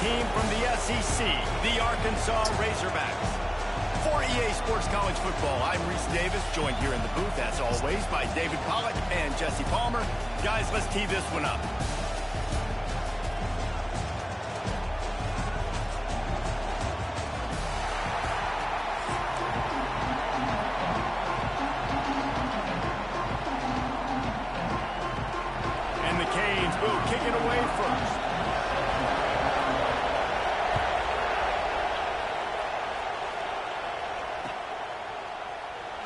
team from the SEC, the Arkansas Razorbacks. For EA Sports College Football, I'm Reese Davis, joined here in the booth, as always, by David Pollack and Jesse Palmer. Guys, let's tee this one up. And the Canes will kick it away first.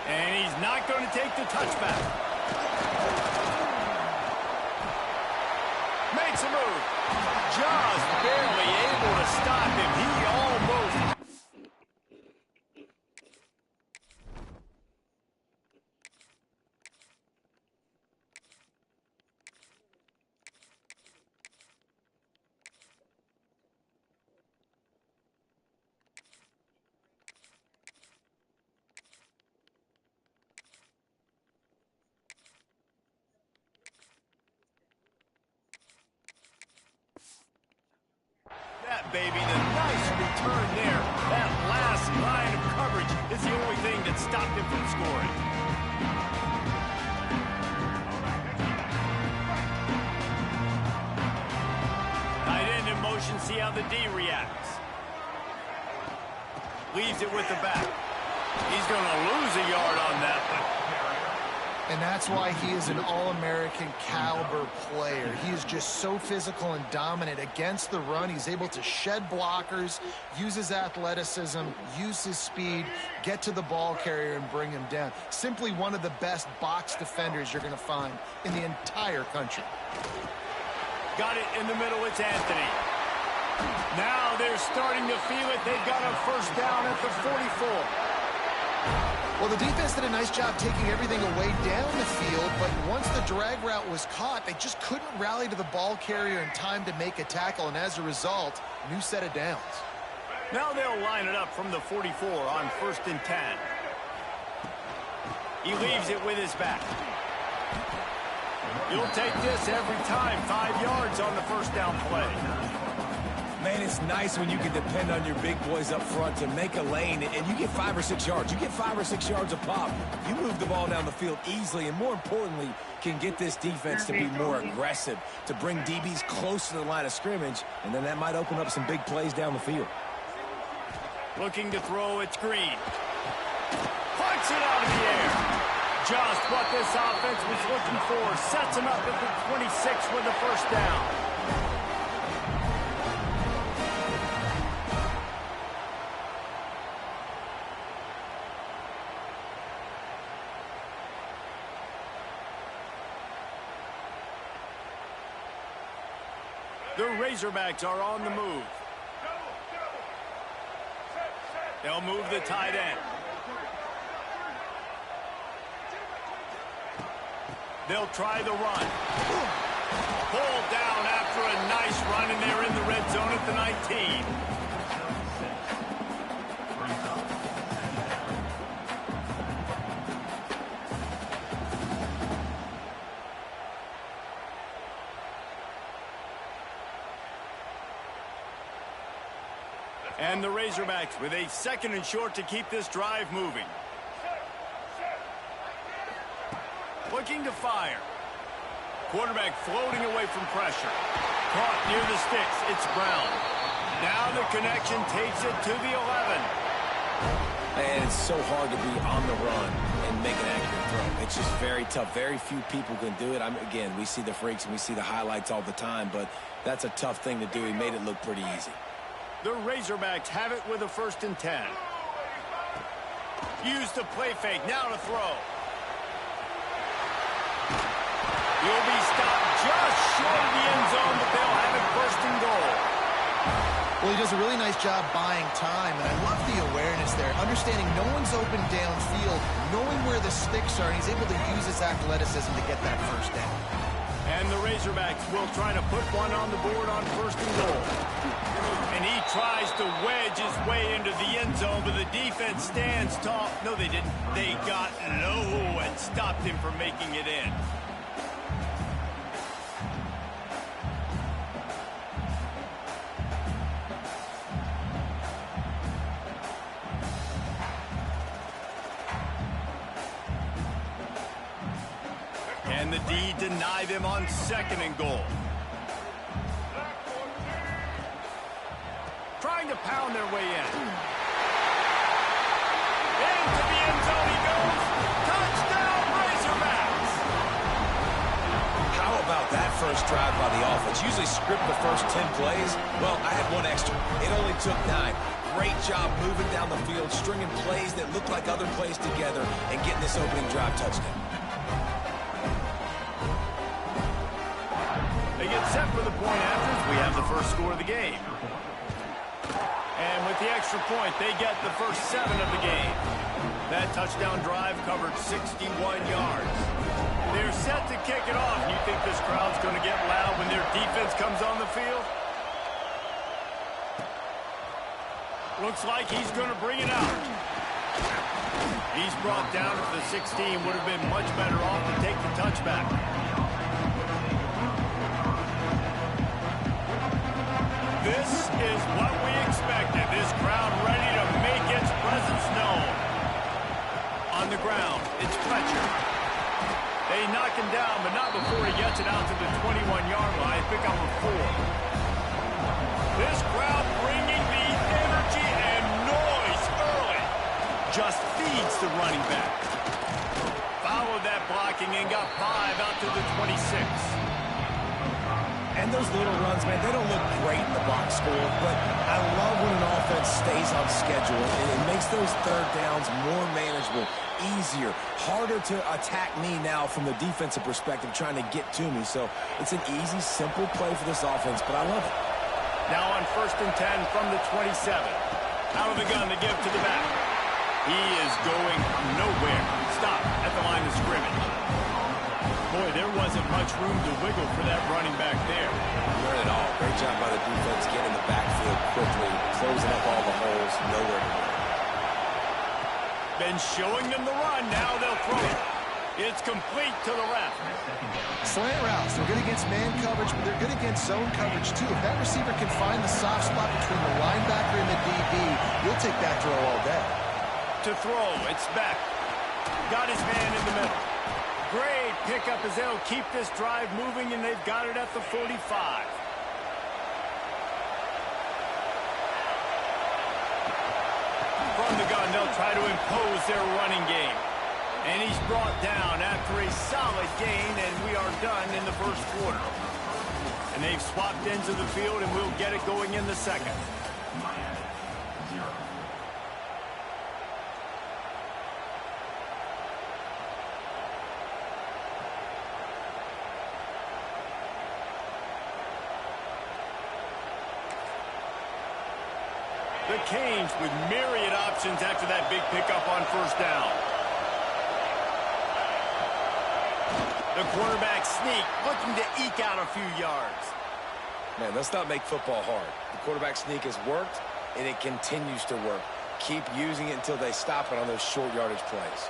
And he's not going to take the touchback. Makes a move. Just barely able to stop him. He almost... That baby, the nice return there. That last line of coverage is the only thing that stopped him from scoring. Tight end in motion, see how the D reacts. Leaves it with the back. He's going to lose a yard on that, but... And that's why he is an All-American caliber player. He is just so physical and dominant against the run. He's able to shed blockers, use his athleticism, use his speed, get to the ball carrier and bring him down. Simply one of the best box defenders you're going to find in the entire country. Got it in the middle, it's Anthony. Now they're starting to feel it. They've got a first down at the 44. Well, the defense did a nice job taking everything away down the field, but once the drag route was caught, they just couldn't rally to the ball carrier in time to make a tackle, and as a result, new set of downs. Now they'll line it up from the 44 on 1st and 10. He leaves it with his back. He'll take this every time. 5 yards on the first down play. Man, it's nice when you can depend on your big boys up front to make a lane, and you get 5 or 6 yards. You get 5 or 6 yards a pop. You move the ball down the field easily, and more importantly, can get this defense to be more aggressive, to bring DBs close to the line of scrimmage, and then that might open up some big plays down the field. Looking to throw, it's Green. Punts it out of the air. Just what this offense was looking for. Sets him up at the 26 with the first down. The Razorbacks are on the move. They'll move the tight end. They'll try the run. Pulled down after a nice run, and they're in the red zone at the 19. And the Razorbacks with a 2nd and short to keep this drive moving. Looking to fire. Quarterback floating away from pressure. Caught near the sticks. It's Brown. Now the connection takes it to the 11. And it's so hard to be on the run and make an accurate throw. It's just very tough. Very few people can do it. Again, we see the freaks and we see the highlights all the time, but that's a tough thing to do. He made it look pretty easy. The Razorbacks have it with a 1st and 10. Use the play fake. Now to throw. He'll be stopped just short of the end zone, but they'll have it 1st and goal. Well, he does a really nice job buying time, and I love the awareness there. Understanding no one's open downfield, knowing where the sticks are, and he's able to use his athleticism to get that first down. And the Razorbacks will try to put one on the board on 1st and goal. And he tries to wedge his way into the end zone, but the defense stands tall. No, they didn't. They got low and stopped him from making it in. And the D deny them on 2nd and goal. Trying to pound their way in. Into the end zone he goes. Touchdown, Razorbacks! How about that first drive by the offense? Usually script the first 10 plays. Well, I had one extra. It only took 9. Great job moving down the field, stringing plays that look like other plays together, and getting this opening drive touchdown. They get set for the point after. We have the first score of the game. And with the extra point, they get the first 7 of the game. That touchdown drive covered 61 yards. They're set to kick it off. You think this crowd's going to get loud when their defense comes on the field? Looks like he's going to bring it out. He's brought down at the 16. Would have been much better off to take the touchback. This is what we expected. This crowd ready to make its presence known. On the ground, it's Fletcher. They knock him down, but not before he gets it out to the 21-yard line. Pick up a 4. This crowd bringing the energy and noise early. Just feeds the running back. Followed that blocking and got 5 out to the 26. And those little runs, man, they don't look great in the box score, but I love when an offense stays on schedule. It makes those third downs more manageable, easier, harder to attack me now from the defensive perspective trying to get to me. So it's an easy, simple play for this offense, but I love it. Now on 1st and 10 from the 27. Out of the gun to give to the back. He is going nowhere. Stop at the line of scrimmage. Boy, there wasn't much room to wiggle for that running back there. Not at all. Great job by the defense getting in the backfield quickly, closing up all the holes, nowhere to go. Been showing them the run. Now they'll throw it. It's complete to the left. Slant routes. They're good against man coverage, but they're good against zone coverage, too. If that receiver can find the soft spot between the linebacker and the DB, he'll take that throw all day. To throw, it's Beck. Got his man in the middle. Great pickup as they'll keep this drive moving, and they've got it at the 45. From the gun, they'll try to impose their running game. And he's brought down after a solid gain, and we are done in the first quarter. And they've swapped ends of the field, and we'll get it going in the second. The Canes with myriad options after that big pickup on 1st down. The quarterback sneak, looking to eke out a few yards. Man, let's not make football hard. The quarterback sneak has worked, and it continues to work. Keep using it until they stop it on those short yardage plays.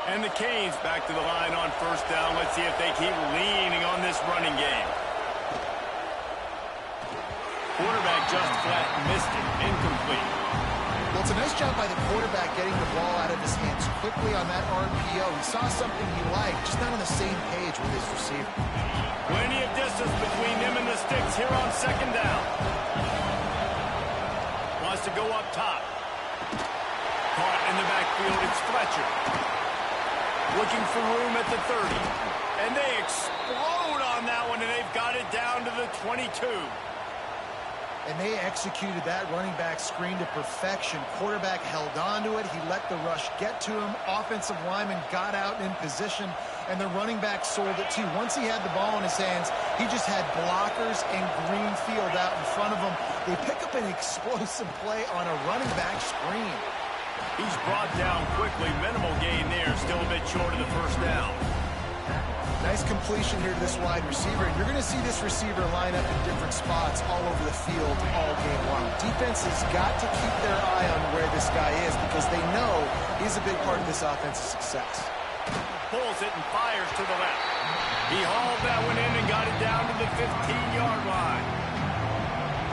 And the Canes back to the line on 1st down. Let's see if they keep leaning on this running game. Quarterback just flat missed it. Incomplete. Well, it's a nice job by the quarterback getting the ball out of his hands quickly on that RPO. He saw something he liked, just not on the same page with his receiver. Plenty of distance between them and the sticks here on 2nd down. Wants to go up top. Caught in the backfield, it's Fletcher. Looking for room at the 30. And they explode on that one, and they've got it down to the 22. And they executed that running back screen to perfection. Quarterback held on to it. He let the rush get to him. Offensive lineman got out in position, and the running back sold it too. Once he had the ball in his hands, he just had blockers and green field out in front of him. They pick up an explosive play on a running back screen. He's brought down quickly. Minimal gain there. Still a bit short of the 1st down. Nice completion here to this wide receiver. And you're going to see this receiver line up in different spots all over the field all game long. Defense has got to keep their eye on where this guy is because they know he's a big part of this offense's success. Pulls it and fires to the left. He hauled that one in and got it down to the 15-yard line.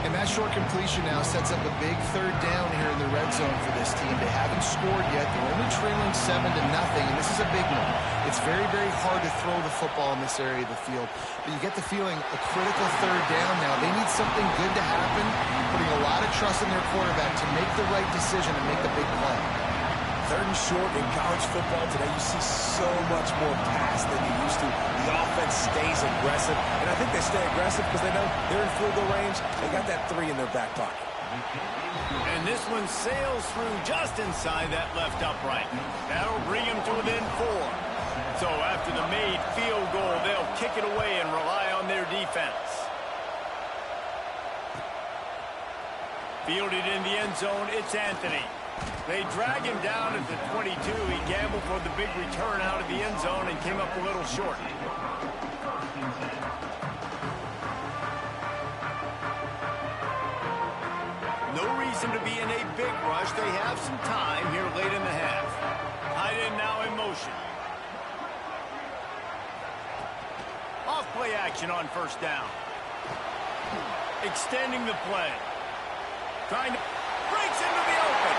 And And that short completion now sets up a big third down here in the red zone for this team. They haven't scored yet. They're only trailing 7-0, and this is a big one. It's very, very hard to throw the football in this area of the field. But you get the feeling a critical third down now. They need something good to happen, putting a lot of trust in their quarterback to make the right decision and make the big play. Third and short in college football today, you see so much more pass than you used to. The offense stays aggressive, and I think they stay aggressive because they know they're in field goal range. They got that 3 in their back pocket. And this one sails through just inside that left upright. That'll bring him to within 4. So after the made field goal, they'll kick it away and rely on their defense. Fielded in the end zone, it's Anthony. They drag him down at the 22. He gambled for the big return out of the end zone and came up a little short. No reason to be in a big rush. They have some time here late in the half. Tight end now in motion. Off play action on first down. Extending the play. Trying to breaks into the open.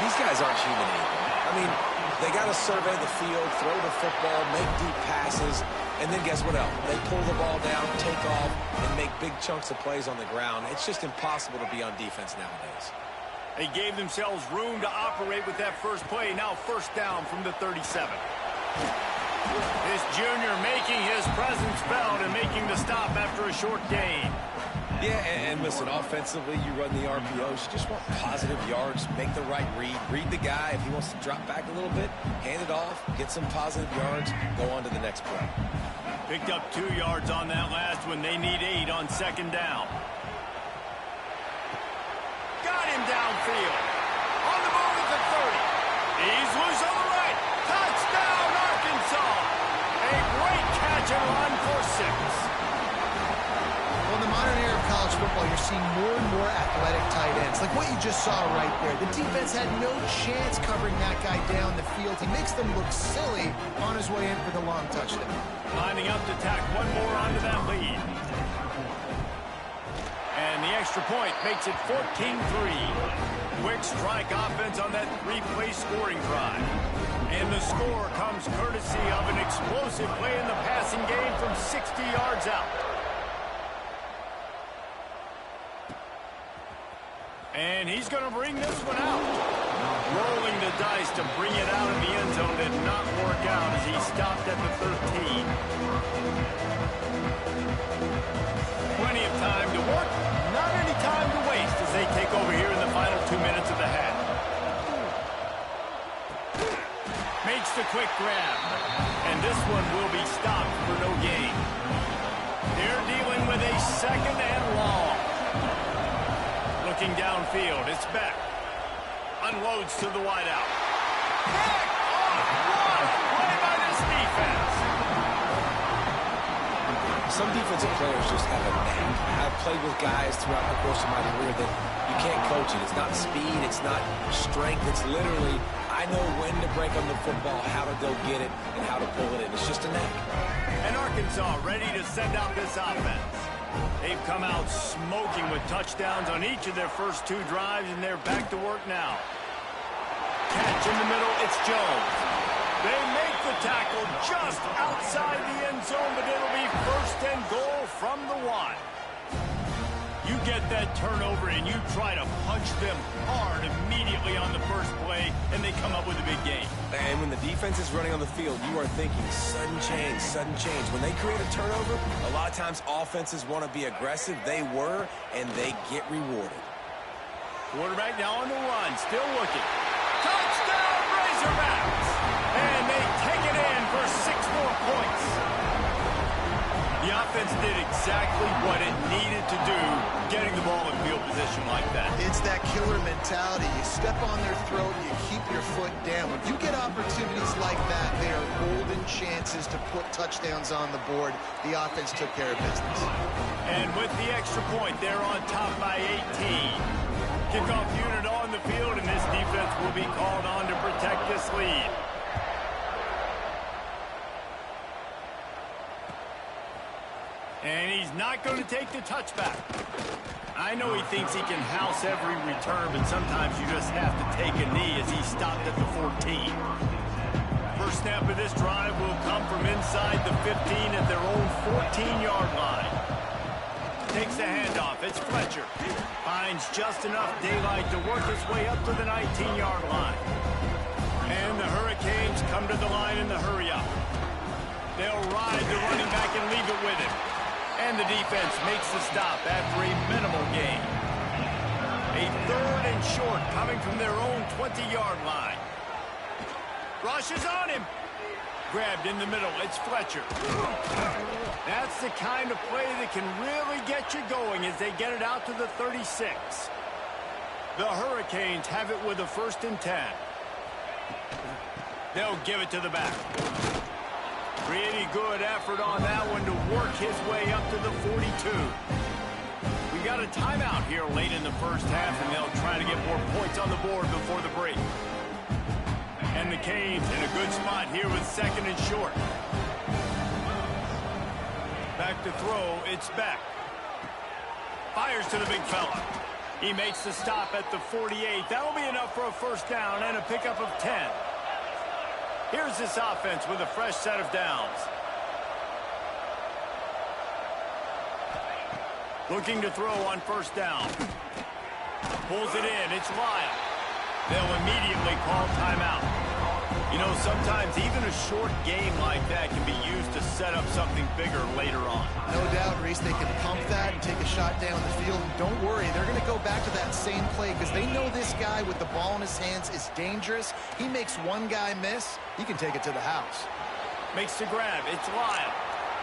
These guys aren't human anymore. I mean, they got to survey the field, throw the football, make deep passes, and then guess what else? They pull the ball down, take off, and make big chunks of plays on the ground. It's just impossible to be on defense nowadays. They gave themselves room to operate with that first play. Now first down from the 37. This junior making his presence felt and making the stop after a short gain. Yeah, and listen, offensively, you run the RPOs. You just want positive yards, make the right read. Read the guy. If he wants to drop back a little bit, hand it off, get some positive yards, go on to the next play. Picked up 2 yards on that last one. They need 8 on second down. Got him downfield. On the move at the 30. He's loose on the right. Touchdown, Arkansas. A great catch and run for 6. Well, in the modern era of college football, you're seeing more and more athletic tight ends, like what you just saw right there. The defense had no chance covering that guy down the field. He makes them look silly on his way in for the long touchdown. Lining up to tack one more onto that lead. And the extra point makes it 14-3. Quick strike offense on that 3-play scoring drive. And the score comes courtesy of an explosive play in the passing game from 60 yards out. And he's going to bring this one out. Rolling the dice to bring it out of the end zone did not work out as he stopped at the 13. Plenty of time to work, not any time to waste as they take over here in the final 2 minutes of the half. Makes the quick grab. And this one will be stopped for no gain. They're dealing with a second and long. Looking downfield, it's Beck. Unloads to the wideout. Beck off one. Play by this defense. Some defensive players just have a knack. I've played with guys throughout the course of my career that you can't coach it. It's not speed, it's not strength. It's literally, I know when to break on the football, how to go get it, and how to pull it in. It's just a knack. And Arkansas ready to send out this offense. They've come out smoking with touchdowns on each of their first 2 drives, and they're back to work now. Catch in the middle, it's Jones. They make the tackle just outside the end zone, but it'll be first and goal from the 1. You get that turnover, and you try to punch them hard immediately on the first play, and they come up with a big gain. And when the defense is running on the field, you are thinking sudden change, sudden change. When they create a turnover, a lot of times offenses want to be aggressive. They were, and they get rewarded. Quarterback now on the run, still looking. Touchdown, Razorbacks! And they take it in for 6 more points. The offense did exactly what it needed to do, getting the ball in field position like that. It's that killer mentality. You step on their throat, you keep your foot down. When you get opportunities like that, they are golden chances to put touchdowns on the board. The offense took care of business. And with the extra point, they're on top by 18. Kickoff unit on the field, and this defense will be called on to protect this lead. And he's not going to take the touchback. I know he thinks he can house every return, but sometimes you just have to take a knee as he stopped at the 14. First snap of this drive will come from inside the 15 at their own 14-yard line. Takes the handoff. It's Fletcher. Finds just enough daylight to work his way up to the 19-yard line. And the Hurricanes come to the line in the hurry-up. They'll ride the running back and leave it with him. And the defense makes the stop after a minimal gain. A 3rd and short coming from their own 20-yard line. Rush is on him. Grabbed in the middle. It's Fletcher. That's the kind of play that can really get you going as they get it out to the 36. The Hurricanes have it with a 1st and 10. They'll give it to the back. Pretty good effort on that one to work his way up to the 42. We got a timeout here late in the first half, and they'll try to get more points on the board before the break. And the Canes in a good spot here with 2nd and short. Back to throw, it's Beck. Fires to the big fella. He makes the stop at the 48. That'll be enough for a 1st down and a pickup of 10. Here's this offense with a fresh set of downs. Looking to throw on 1st down. Pulls it in. It's Lyle. They'll immediately call timeout. You know, sometimes even a short game like that can be used to set up something bigger later on. No doubt, Reese, they can pump that and take a shot down the field. Don't worry, they're going to go back to that same play because they know this guy with the ball in his hands is dangerous. He makes one guy miss, he can take it to the house. Makes the grab. It's Lyle.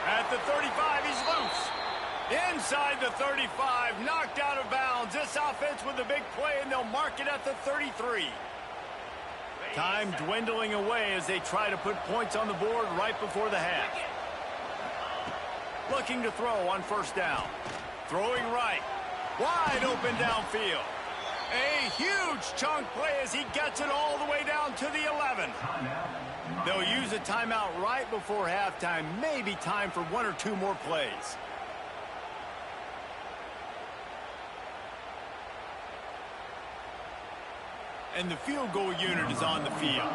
At the 35, he's loose. Inside the 35, knocked out of bounds. This offense with a big play, and they'll mark it at the 33. Time dwindling away as they try to put points on the board right before the half. Looking to throw on 1st down. Throwing right. Wide open downfield. A huge chunk play as he gets it all the way down to the 11. They'll use a timeout right before halftime. Maybe time for 1 or 2 more plays. And the field goal unit is on the field.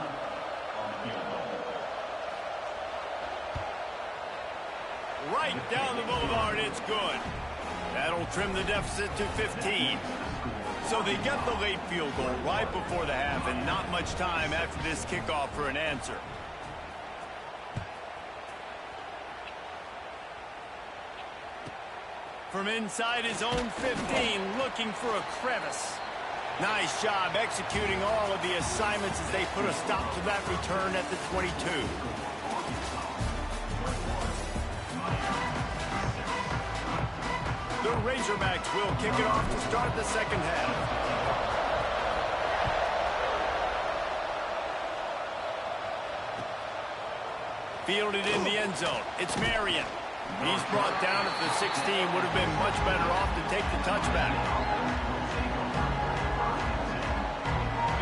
Right down the boulevard, it's good. That'll trim the deficit to 15. So they get the late field goal right before the half, and not much time after this kickoff for an answer. From inside his own 15, looking for a crevice. Nice job executing all of the assignments as they put a stop to that return at the 22. The Razorbacks will kick it off to start the 2nd half. Fielded in the end zone. It's Marion. He's brought down at the 16. Would have been much better off to take the touchback.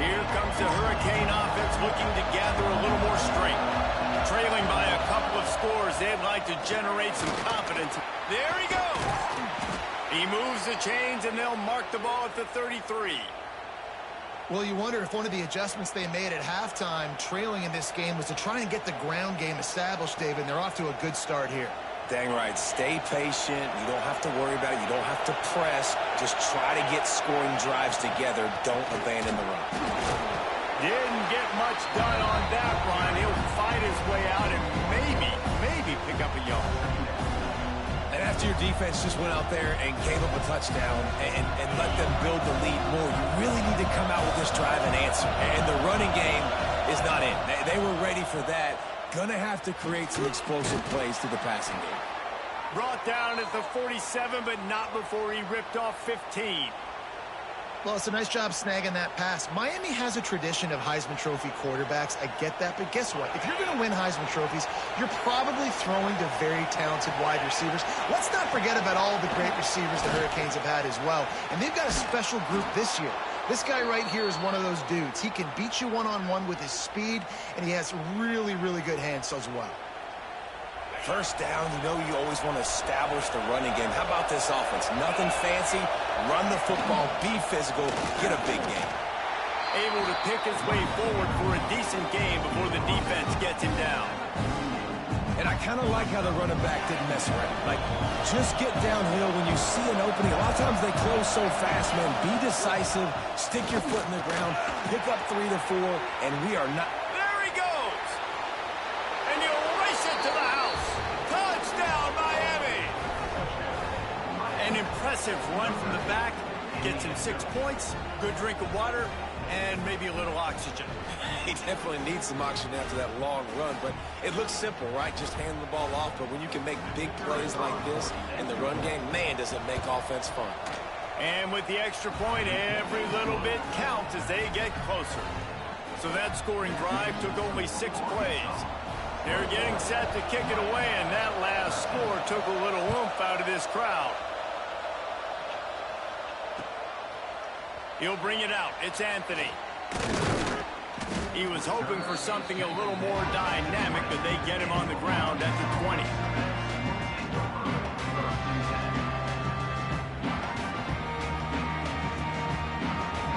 Here comes the Hurricane offense looking to gather a little more strength. Trailing by a couple of scores, they'd like to generate some confidence. There he goes. He moves the chains, and they'll mark the ball at the 33. Well, you wonder if one of the adjustments they made at halftime, trailing in this game, was to try and get the ground game established, David, and they're off to a good start here. Dang right. Stay patient. You don't have to worry about it. You don't have to press. Just try to get scoring drives together. Don't abandon the run. Didn't get much done on that run. He'll fight his way out and maybe pick up a yard. And after your defense just went out there and gave up a touchdown and let them build the lead more, you really need to come out with this drive and answer. And the running game is not in. They were ready for that. Gonna have to create some explosive plays to the passing game. Brought down at the 47, but not before he ripped off 15. Well, it's a nice job snagging that pass. Miami has a tradition of Heisman Trophy quarterbacks. I get that, but guess what? If you're going to win Heisman Trophies, you're probably throwing to very talented wide receivers. Let's not forget about all the great receivers the Hurricanes have had as well. And they've got a special group this year. This guy right here is one of those dudes. He can beat you one-on-one with his speed, and he has really, really good hands as well. First down, you know you always want to establish the running game. How about this offense? Nothing fancy. Run the football, be physical, get a big game. Able to pick his way forward for a decent game before the defense gets him down. And I kind of like how the running back didn't mess around. Like, just get downhill when you see an opening. A lot of times they close so fast, man. Be decisive, stick your foot in the ground, pick up 3 to 4, and we are not... There he goes! And you'll race it to the house. Touchdown, Miami! An impressive run from the back. Gets him 6 points, good drink of water, and maybe a little oxygen. He definitely needs some oxygen after that long run, but it looks simple, right? Just hand the ball off, but when you can make big plays like this in the run game, man, does it make offense fun. And with the extra point, every little bit counts as they get closer. So that scoring drive took only 6 plays. They're getting set to kick it away, and that last score took a little oomph out of this crowd. He'll bring it out. It's Anthony. He was hoping for something a little more dynamic, but they get him on the ground at the 20.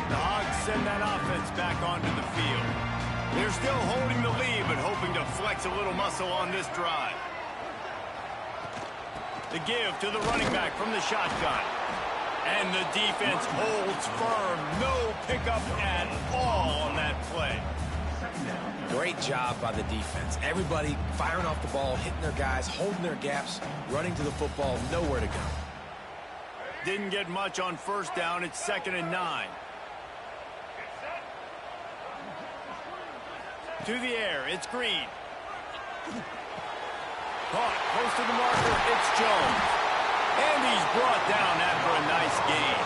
The Hogs send that offense back onto the field. They're still holding the lead, but hoping to flex a little muscle on this drive. The give to the running back from the shotgun. And the defense holds firm. No pickup at all on that play. Great job by the defense. Everybody firing off the ball, hitting their guys, holding their gaps, running to the football, nowhere to go. Didn't get much on first down. It's 2nd and 9. To the air. It's Green. Caught. Close to the marker. It's Jones. And he's brought down after a nice gain.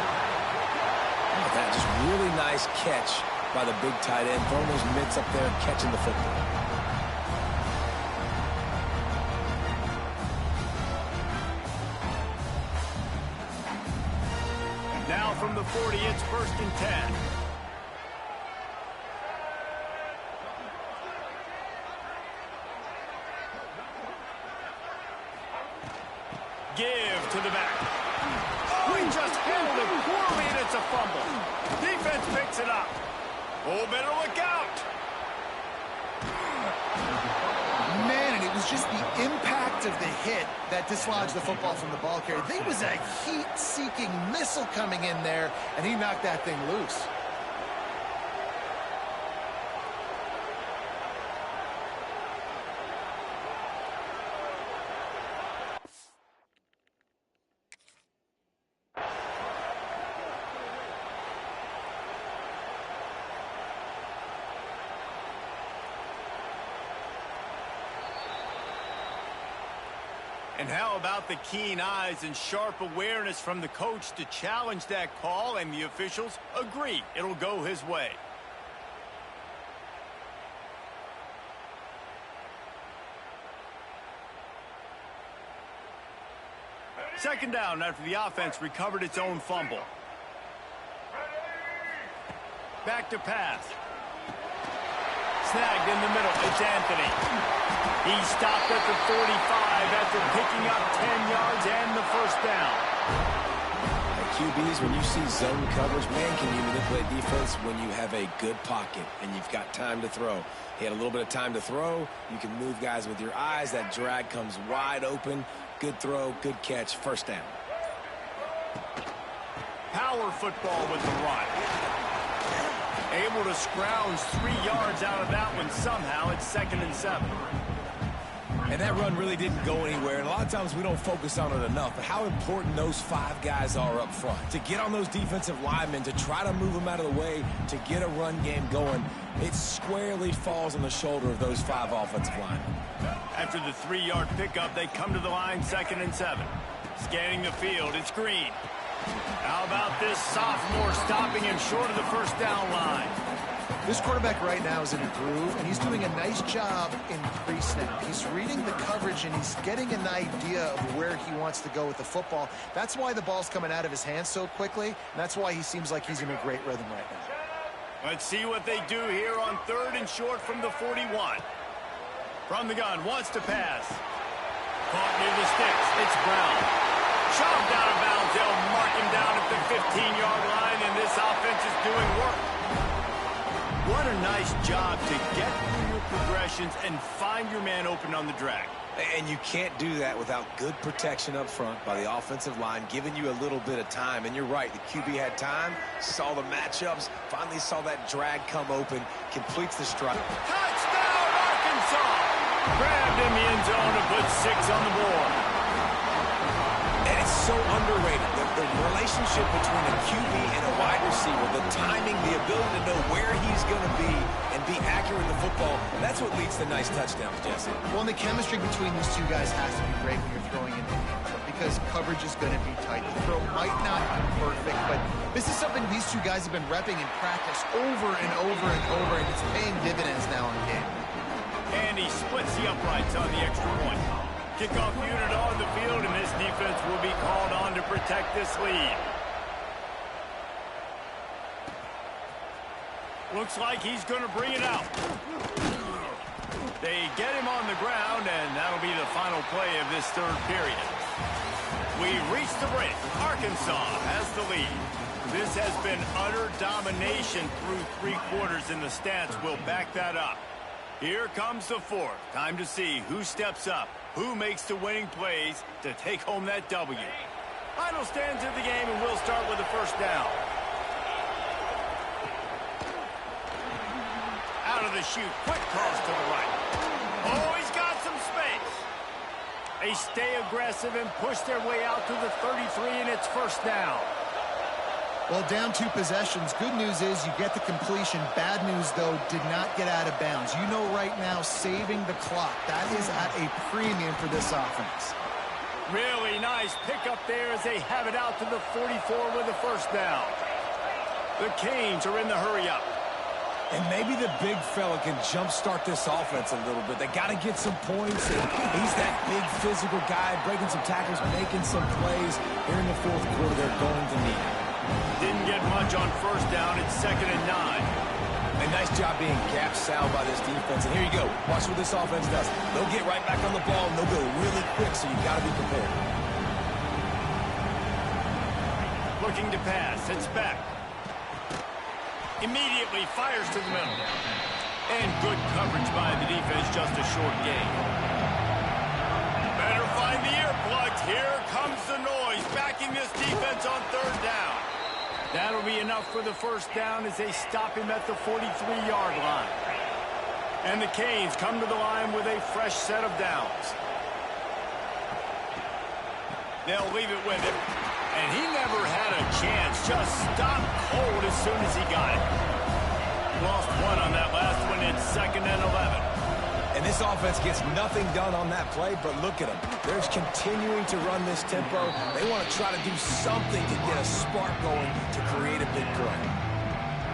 Look at that. Just really nice catch by the big tight end, throwing those mitts up there and catching the football. Now from the 40, it's 1st and 10. Give to the back. Oh, he just handled it poorly, and it's a fumble. Defense picks it up. Oh, better look out. Man, and it was just the impact of the hit that dislodged the football from the ball carrier. There was a heat-seeking missile coming in there, and he knocked that thing loose. And how about the keen eyes and sharp awareness from the coach to challenge that call, and the officials agree it'll go his way. Second down after the offense recovered its own fumble. Back to pass. Snagged in the middle. It's Anthony. He stopped at the 45 after picking up 10 yards and the first down. QBs, when you see zone coverage, man, can you manipulate defense when you have a good pocket and you've got time to throw. He had a little bit of time to throw. You can move guys with your eyes. That drag comes wide open. Good throw, good catch, first down. Power football with the run. Able to scrounge 3 yards out of that one somehow. It's 2nd and 7. And that run really didn't go anywhere. And a lot of times we don't focus on it enough. But how important those 5 guys are up front. To get on those defensive linemen, to try to move them out of the way, to get a run game going, it squarely falls on the shoulder of those 5 offensive linemen. After the 3-yard pickup, they come to the line, 2nd and 7. Scanning the field, it's Green. How about this sophomore stopping him short of the first down line? This quarterback right now is in a groove, and he's doing a nice job in pre-snap. He's reading the coverage, and he's getting an idea of where he wants to go with the football. That's why the ball's coming out of his hands so quickly, and that's why he seems like he's in a great rhythm right now. Let's see what they do here on 3rd and short from the 41. From the gun, wants to pass. Caught near the sticks. It's Brown. Shoved out of bounds. They'll mark him down at the 15-yard line, and this offense is doing work. What a nice job to get through your progressions and find your man open on the drag. And you can't do that without good protection up front by the offensive line, giving you a little bit of time. And you're right, the QB had time, saw the matchups, finally saw that drag come open, completes the strike. Touchdown, Arkansas! Grabbed in the end zone to put 6 on the board. And it's so underrated, the relationship between a QB and a wide receiver, the timing, the ability to know where he's going to be and be accurate in the football, that's what leads to nice touchdowns, Jesse. Well, and the chemistry between these two guys has to be great when you're throwing into the end zone because coverage is going to be tight. The throw might not be perfect, but this is something these two guys have been repping in practice over and over and over, and it's paying dividends now in game. And he splits the uprights on the extra point. Kickoff unit on the field, and this defense will be called on to protect this lead. Looks like he's going to bring it out. They get him on the ground, and that'll be the final play of this third period. We've reached the break. Arkansas has the lead. This has been utter domination through 3 quarters, and the stats will back that up. Here comes the fourth. Time to see who steps up, who makes the winning plays to take home that W. Final stands of the game, and we'll start with the first down. Out of the chute, quick toss to the right. Oh, he's got some space. They stay aggressive and push their way out to the 33, and it's first down. Well, down 2 possessions. Good news is you get the completion. Bad news, though, did not get out of bounds. You know right now, saving the clock. That is at a premium for this offense. Really nice pickup there as they have it out to the 44 with the first down. The Canes are in the hurry-up. And maybe the big fella can jumpstart this offense a little bit. They got to get some points. He's that big physical guy, breaking some tackles, making some plays. Here in the fourth quarter, they're going to need it. Didn't get much on first down. It's 2nd and 9. A nice job being gap sound by this defense. And here you go. Watch what this offense does. They'll get right back on the ball, and they'll go really quick, so you got to be prepared. Looking to pass. It's back. Immediately fires to the middle. And good coverage by the defense, just a short gain. Better find the earplugs. Here comes the noise, backing this defense on 3rd down. That'll be enough for the first down as they stop him at the 43-yard line. And the Canes come to the line with a fresh set of downs. They'll leave it with him. And he never had a chance. Just stopped cold as soon as he got it. Lost 1 on that last one. It's 2nd and 11. And this offense gets nothing done on that play, but look at them. They're continuing to run this tempo. They want to try to do something to get a spark going to create a big play.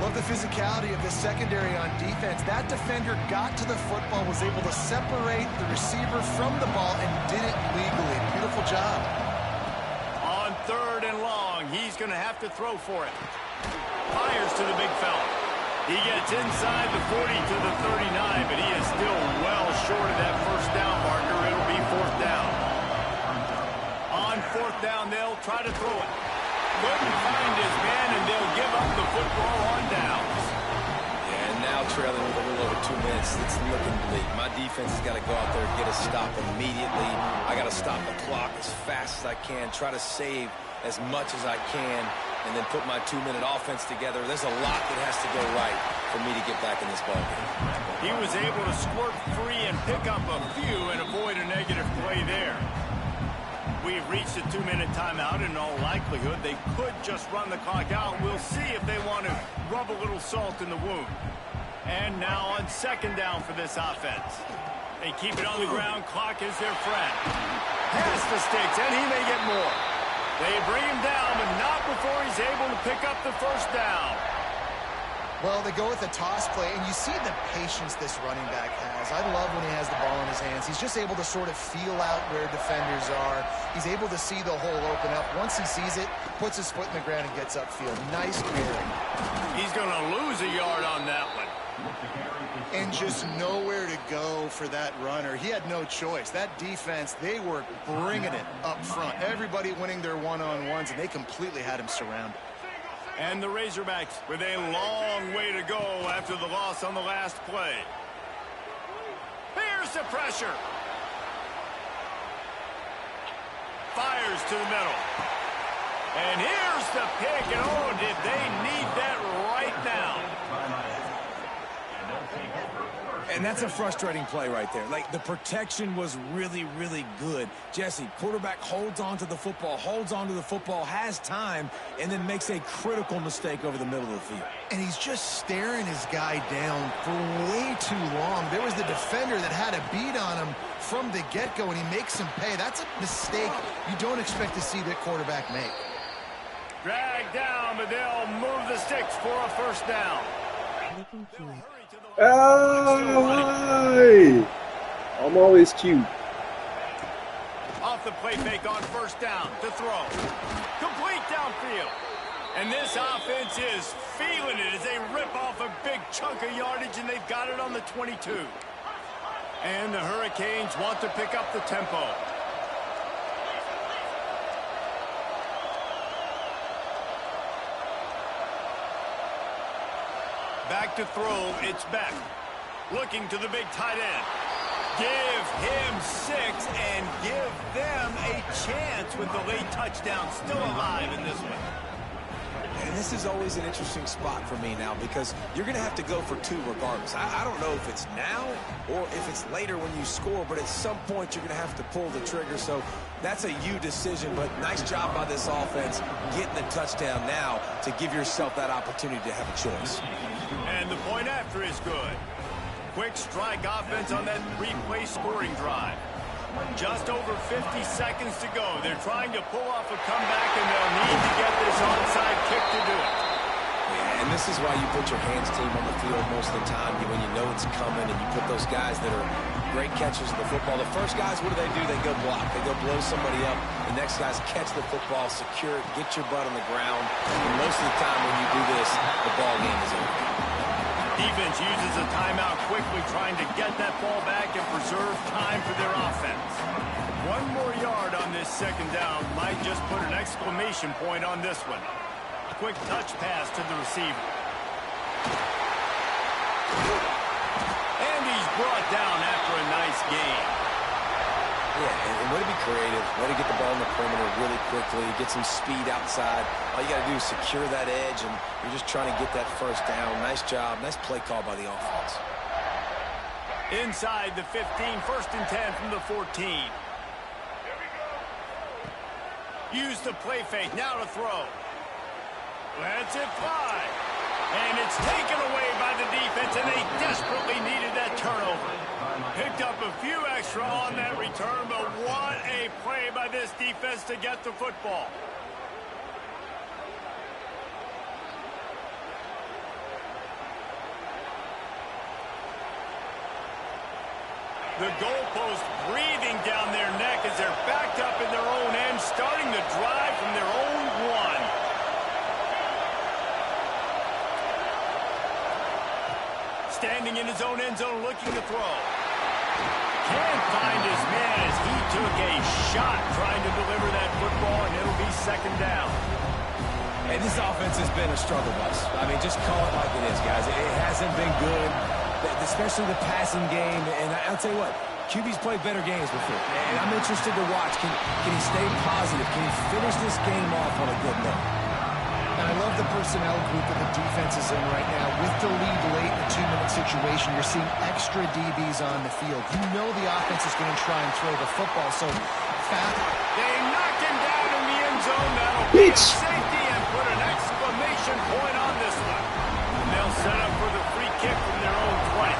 Love the physicality of the secondary on defense. That defender got to the football, was able to separate the receiver from the ball, and did it legally. Beautiful job. On 3rd and long, he's going to have to throw for it. Fires to the big fella. He gets inside the 40 to the 39, but he is still well short of that first down marker. It'll be 4th down. On 4th down, they'll try to throw it. Couldn't find his man, and they'll give up the football on downs. Yeah, and now trailing with a little over 2 minutes. It's looking bleak. My defense has got to go out there and get a stop immediately. I got to stop the clock as fast as I can, try to save as much as I can, and then put my 2-minute offense together. There's a lot that has to go right for me to get back in this ballgame. He was able to squirt free and pick up a few and avoid a negative play there. We've reached a 2-minute timeout. In all likelihood, they could just run the clock out. We'll see if they want to rub a little salt in the wound. And now on 2nd down for this offense. They keep it on the ground. Clock is their friend. Past the sticks, and he may get more. They bring him down, but not before he's able to pick up the first down. Well, they go with a toss play, and you see the patience this running back has. I love when he has the ball in his hands. He's just able to sort of feel out where defenders are. He's able to see the hole open up. Once he sees it, puts his foot in the ground and gets upfield. Nice carry. He's going to lose a yard on that one. And just nowhere to go for that runner. He had no choice. That defense, they were bringing it up front. Everybody winning their one-on-ones, and they completely had him surrounded. And the Razorbacks with a long way to go after the loss on the last play. Here's the pressure. Fires to the middle. And here's the pick. And oh, did they need that right now. And that's a frustrating play right there. Like, the protection was really, really good. Jesse, quarterback holds on to the football, has time, and then makes a critical mistake over the middle of the field. And he's just staring his guy down for way too long. There was the defender that had a beat on him from the get-go, and he makes him pay. That's a mistake you don't expect to see that quarterback make. Dragged down, but they'll move the sticks for a first down. Oh, I'm always cute. Off the play fake on first down to throw. Complete downfield. And this offense is feeling it as they rip off a big chunk of yardage, and they've got it on the 22. And the Hurricanes want to pick up the tempo. Back to throw, it's Beck. Looking to the big tight end. Give him 6 and give them a chance with the late touchdown still alive in this one. And this is always an interesting spot for me now because you're going to have to go for 2 regardless. I don't know if it's now or if it's later when you score, but at some point you're going to have to pull the trigger. So that's a you decision, but nice job by this offense getting the touchdown now to give yourself that opportunity to have a choice. And the point after is good. Quick strike offense on that 3-play scoring drive. Just over 50 seconds to go. They're trying to pull off a comeback, and they'll need to get this onside kick to do it. Yeah, and this is why you put your hands team on the field most of the time when you know it's coming, and you put those guys that are great catchers of the football. The first guys, what do? They go block. They go blow somebody up. The next guys catch the football, secure it, get your butt on the ground. And most of the time when you do this, the ball game is over. Defense uses a timeout quickly, trying to get that ball back and preserve time for their offense. 1 more yard on this second down might just put an exclamation point on this one. Quick touch pass to the receiver. And he's brought down after a nice gain. Yeah, and way to be creative, way to get the ball in the perimeter really quickly, get some speed outside. All you got to do is secure that edge, and you're just trying to get that first down. Nice job. Nice play call by the offense. Inside the 15, 1st and 10 from the 14. Use the play fake, now to throw. Lets it fly. And it's taken away by the defense, and they desperately needed that turnover. Picked up a few extra on that return, but what a play by this defense to get the football. The goalpost breathing down their neck as they're backed up in their own end, starting the drive from their own 1. Standing in his own end zone, looking to throw. Can't find his man as he took a shot trying to deliver that football, and it'll be 2nd down. And this offense has been a struggle bus. I mean, just call it like it is, guys. It hasn't been good, especially the passing game. And I'll tell you what, QB's played better games before. And I'm interested to watch. Can he stay positive? Can he finish this game off on a good note? And I love the personnel group that the defense is in right now. With the lead late in the 2-minute situation, you're seeing extra DBs on the field. You know the offense is going to try and throw the football, so fast. They knock him down in the end zone. That'll be a safety and put an exclamation point on this one. And they'll set up for the free kick from their own 20.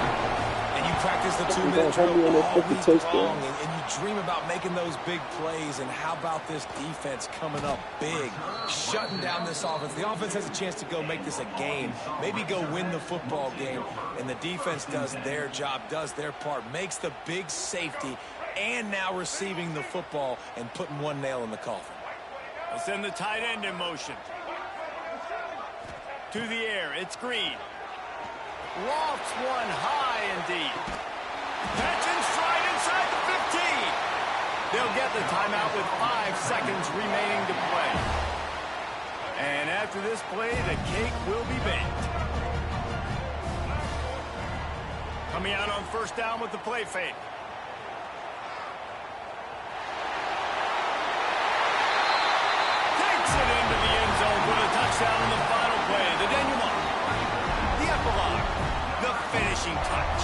And you practice the 2-minute drill all week long, and you dream about making those big plays. And how about this defense coming up big, shutting down this offense? The offense has a chance to go make this a game, maybe go win the football game, and the defense does their job, does their part, makes the big safety, and now receiving the football and putting one nail in the coffin. They'll send the tight end in motion. To the air, it's Green. Lofts one high and deep. Catch and stride inside the 15. They'll get the timeout with 5 seconds remaining to play. And after this play, the cake will be baked. Coming out on first down with the play fake. Takes it into the end zone for the touchdown in the final play. The denouement. The epilogue. The finishing touch.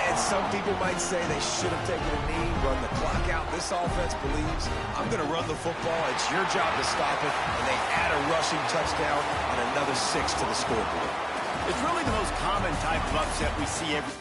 And some people might say they should have taken a knee, run the clock out. This offense believes, I'm going to run the football. It's your job to stop it. And they add a rushing touchdown and another 6 to the scoreboard. It's really the most common type of upset we see every...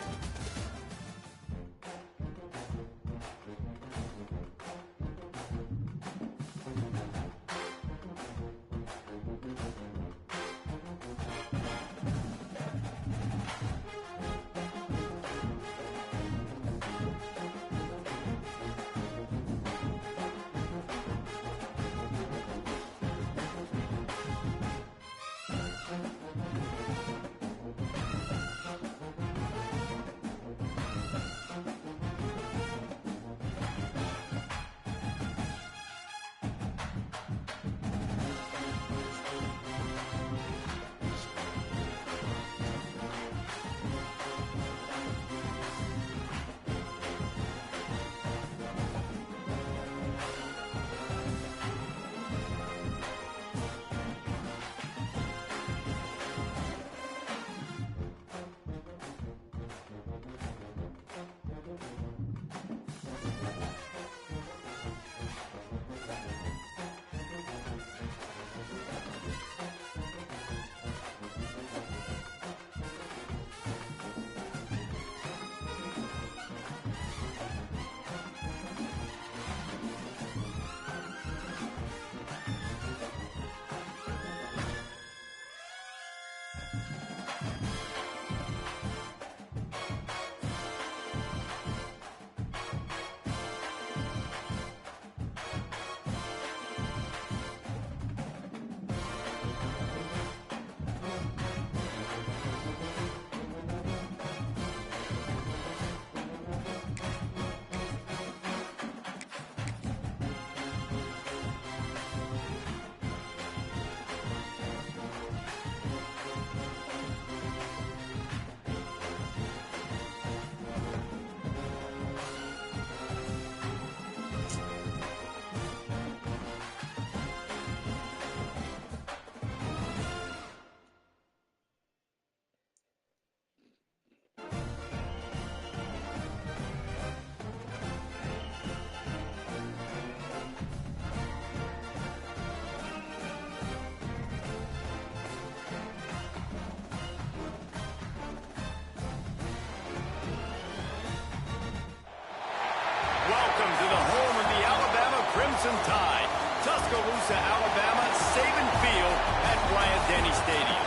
Welcome to the home of the Alabama Crimson Tide. Tuscaloosa, Alabama, Saban Field at Bryant-Denny Stadium.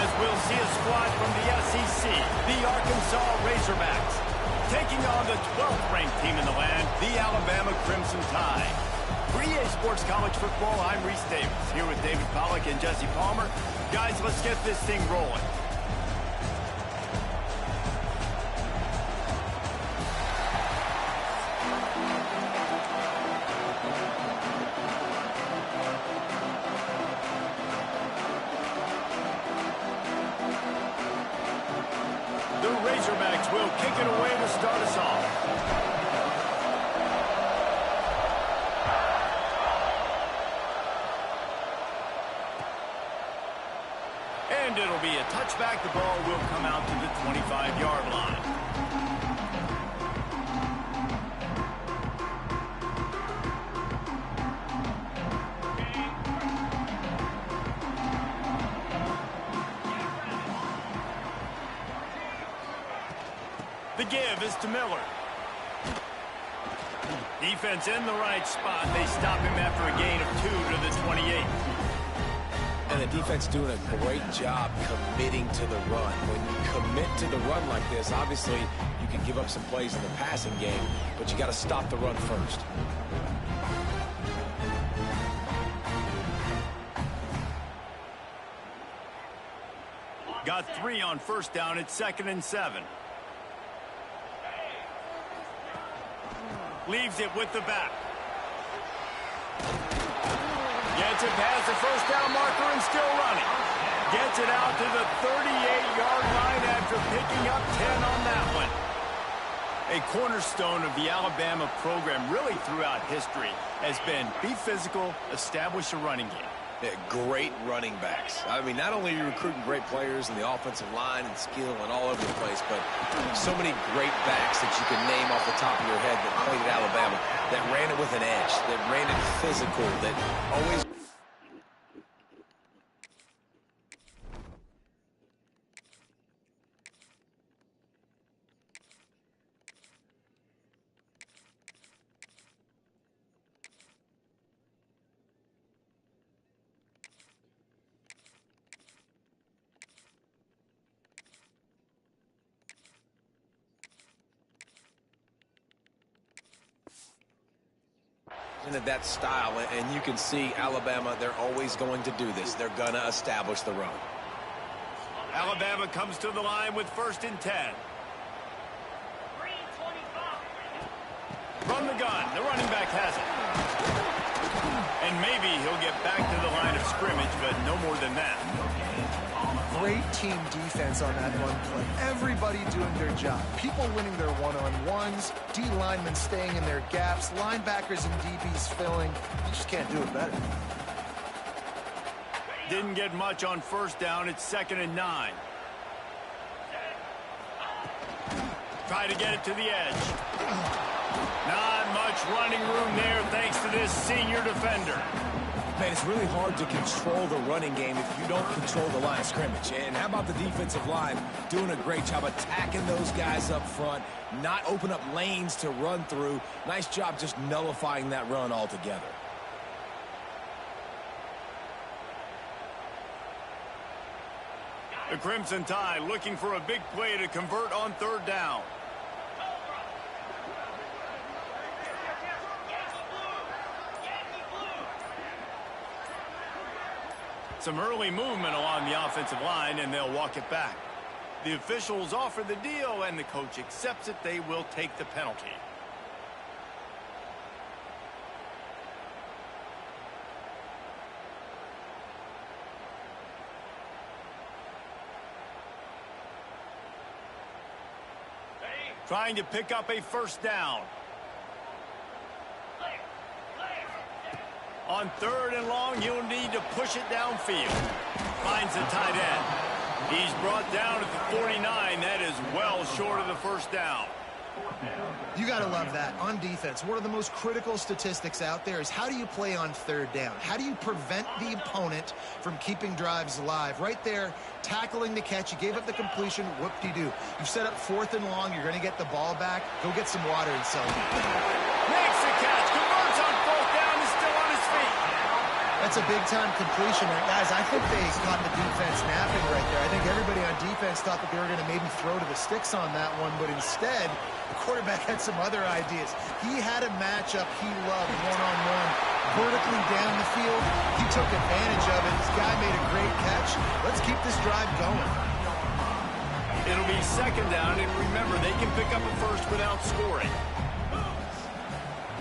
As we'll see a squad from the SEC, the Arkansas Razorbacks, taking on the 12th ranked team in the land, the Alabama Crimson Tide. For EA Sports College Football, I'm Reese Davis, here with David Pollack and Jesse Palmer. Guys, let's get this thing rolling. The Razorbacks will kick it away to start us off. And it'll be a touchback. The ball will come out to the 25-yard line. The give is to Miller. Defense in the right spot. They stop him after a gain of 2 to the 28. And the defense doing a great job committing to the run. When you commit to the run like this, obviously you can give up some plays in the passing game, but you got to stop the run first. Got 3 on first down. It's 2nd and 7. Leaves it with the back. Gets it past the first down marker and still running. Gets it out to the 38-yard line after picking up 10 on that one. A cornerstone of the Alabama program really throughout history has been be physical, establish a running game. Yeah, great running backs. I mean, not only are you recruiting great players in the offensive line and skill and all over the place, but so many great backs that you can name off the top of your head that played at Alabama, that ran it with an edge, that ran it physical, that always... that style, and you can see Alabama, they're always going to do this. They're going to establish the run. Alabama comes to the line with 1st and 10. From the gun, the running back has it. And maybe he'll get back to the line of scrimmage, but no more than that. Great team defense on that run play. Everybody doing their job. People winning their one-on-ones, D linemen staying in their gaps, linebackers and DBs filling. You just can't do it better. Didn't get much on first down. It's 2nd and 9. Try to get it to the edge. Not much running room there thanks to this senior defender. Man, it's really hard to control the running game if you don't control the line of scrimmage. And how about the defensive line doing a great job attacking those guys up front, not open up lanes to run through. Nice job just nullifying that run altogether. The Crimson Tide looking for a big play to convert on 3rd down. Some early movement along the offensive line, and they'll walk it back. The officials offer the deal, and the coach accepts it. They will take the penalty. Trying to pick up a 1st down. On 3rd and long, he'll need to push it downfield. Finds the tight end. He's brought down at the 49. That is well short of the 1st down. You got to love that. On defense, one of the most critical statistics out there is how do you play on 3rd down? How do you prevent the opponent from keeping drives alive? Right there, tackling the catch. You gave up the completion. Whoop-de-doo. You've set up 4th and long. You're going to get the ball back. Go get some water and sell it. Makes the catch. Converts on 4th down. Is still on his feet. That's a big-time completion. Guys, I think they caught the defense napping right there. I think everybody on defense thought that they were going to maybe throw to the sticks on that one, but instead, the quarterback had some other ideas. He had a matchup he loved, one-on-one, vertically down the field. He took advantage of it. This guy made a great catch. Let's keep this drive going. It'll be 2nd down, and remember, they can pick up a 1st without scoring.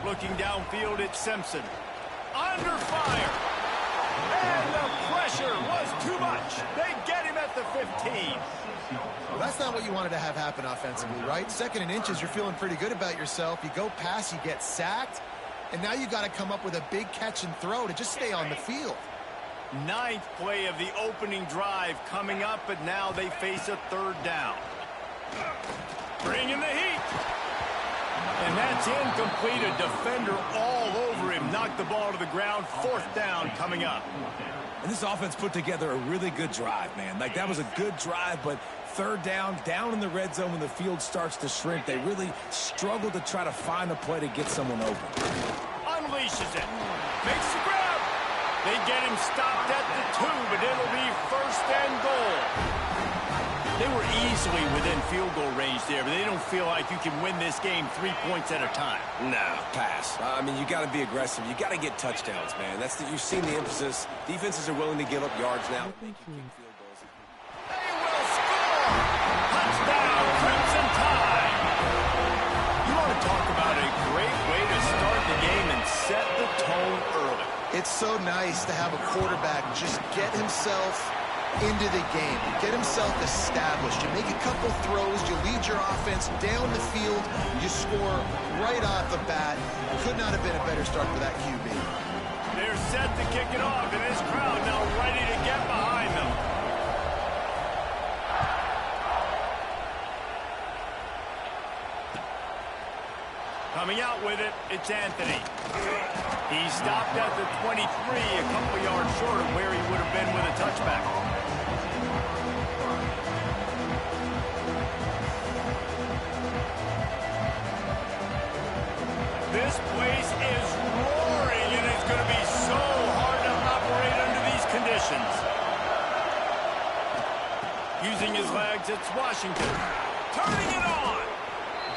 Looking downfield at Simpson. Under fire. And the pressure was too much. They get him at the 15. Well, that's not what you wanted to have happen offensively, right? 2nd and inches, you're feeling pretty good about yourself. You go past, you get sacked, and now you got to come up with a big catch and throw to just stay on the field. 9th play of the opening drive coming up, but now they face a 3rd down. Bringing the heat. And that's incomplete. A defender all over him. Knocked the ball to the ground. 4th down coming up. And this offense put together a really good drive, man. Like, that was a good drive, but 3rd down in the red zone when the field starts to shrink, they really struggle to try to find a play to get someone open. Unleashes it. Makes the grab. They get him stopped at the 2, but it'll be 1st and goal. They were easily within field goal range there, but they don't feel like you can win this game 3 points at a time. No, pass. I mean, you got to be aggressive. You got to get touchdowns, man. You've seen the emphasis. Defenses are willing to give up yards now. They will Touchdown, Crimson Tide. You want to talk about a great way to start the game and set the tone early. It's so nice to have a quarterback just get himself into the game, get himself established. You make a couple throws, you lead your offense down the field, you score right off the bat. Could not have been a better start for that QB. They're set to kick it off, and this crowd now ready to get behind them. Coming out with it, it's Anthony. He stopped at the 23, a couple yards short of where he would have been with a touchback. This place is roaring, and it's going to be so hard to operate under these conditions. Using his legs, it's Washington. Turning it on.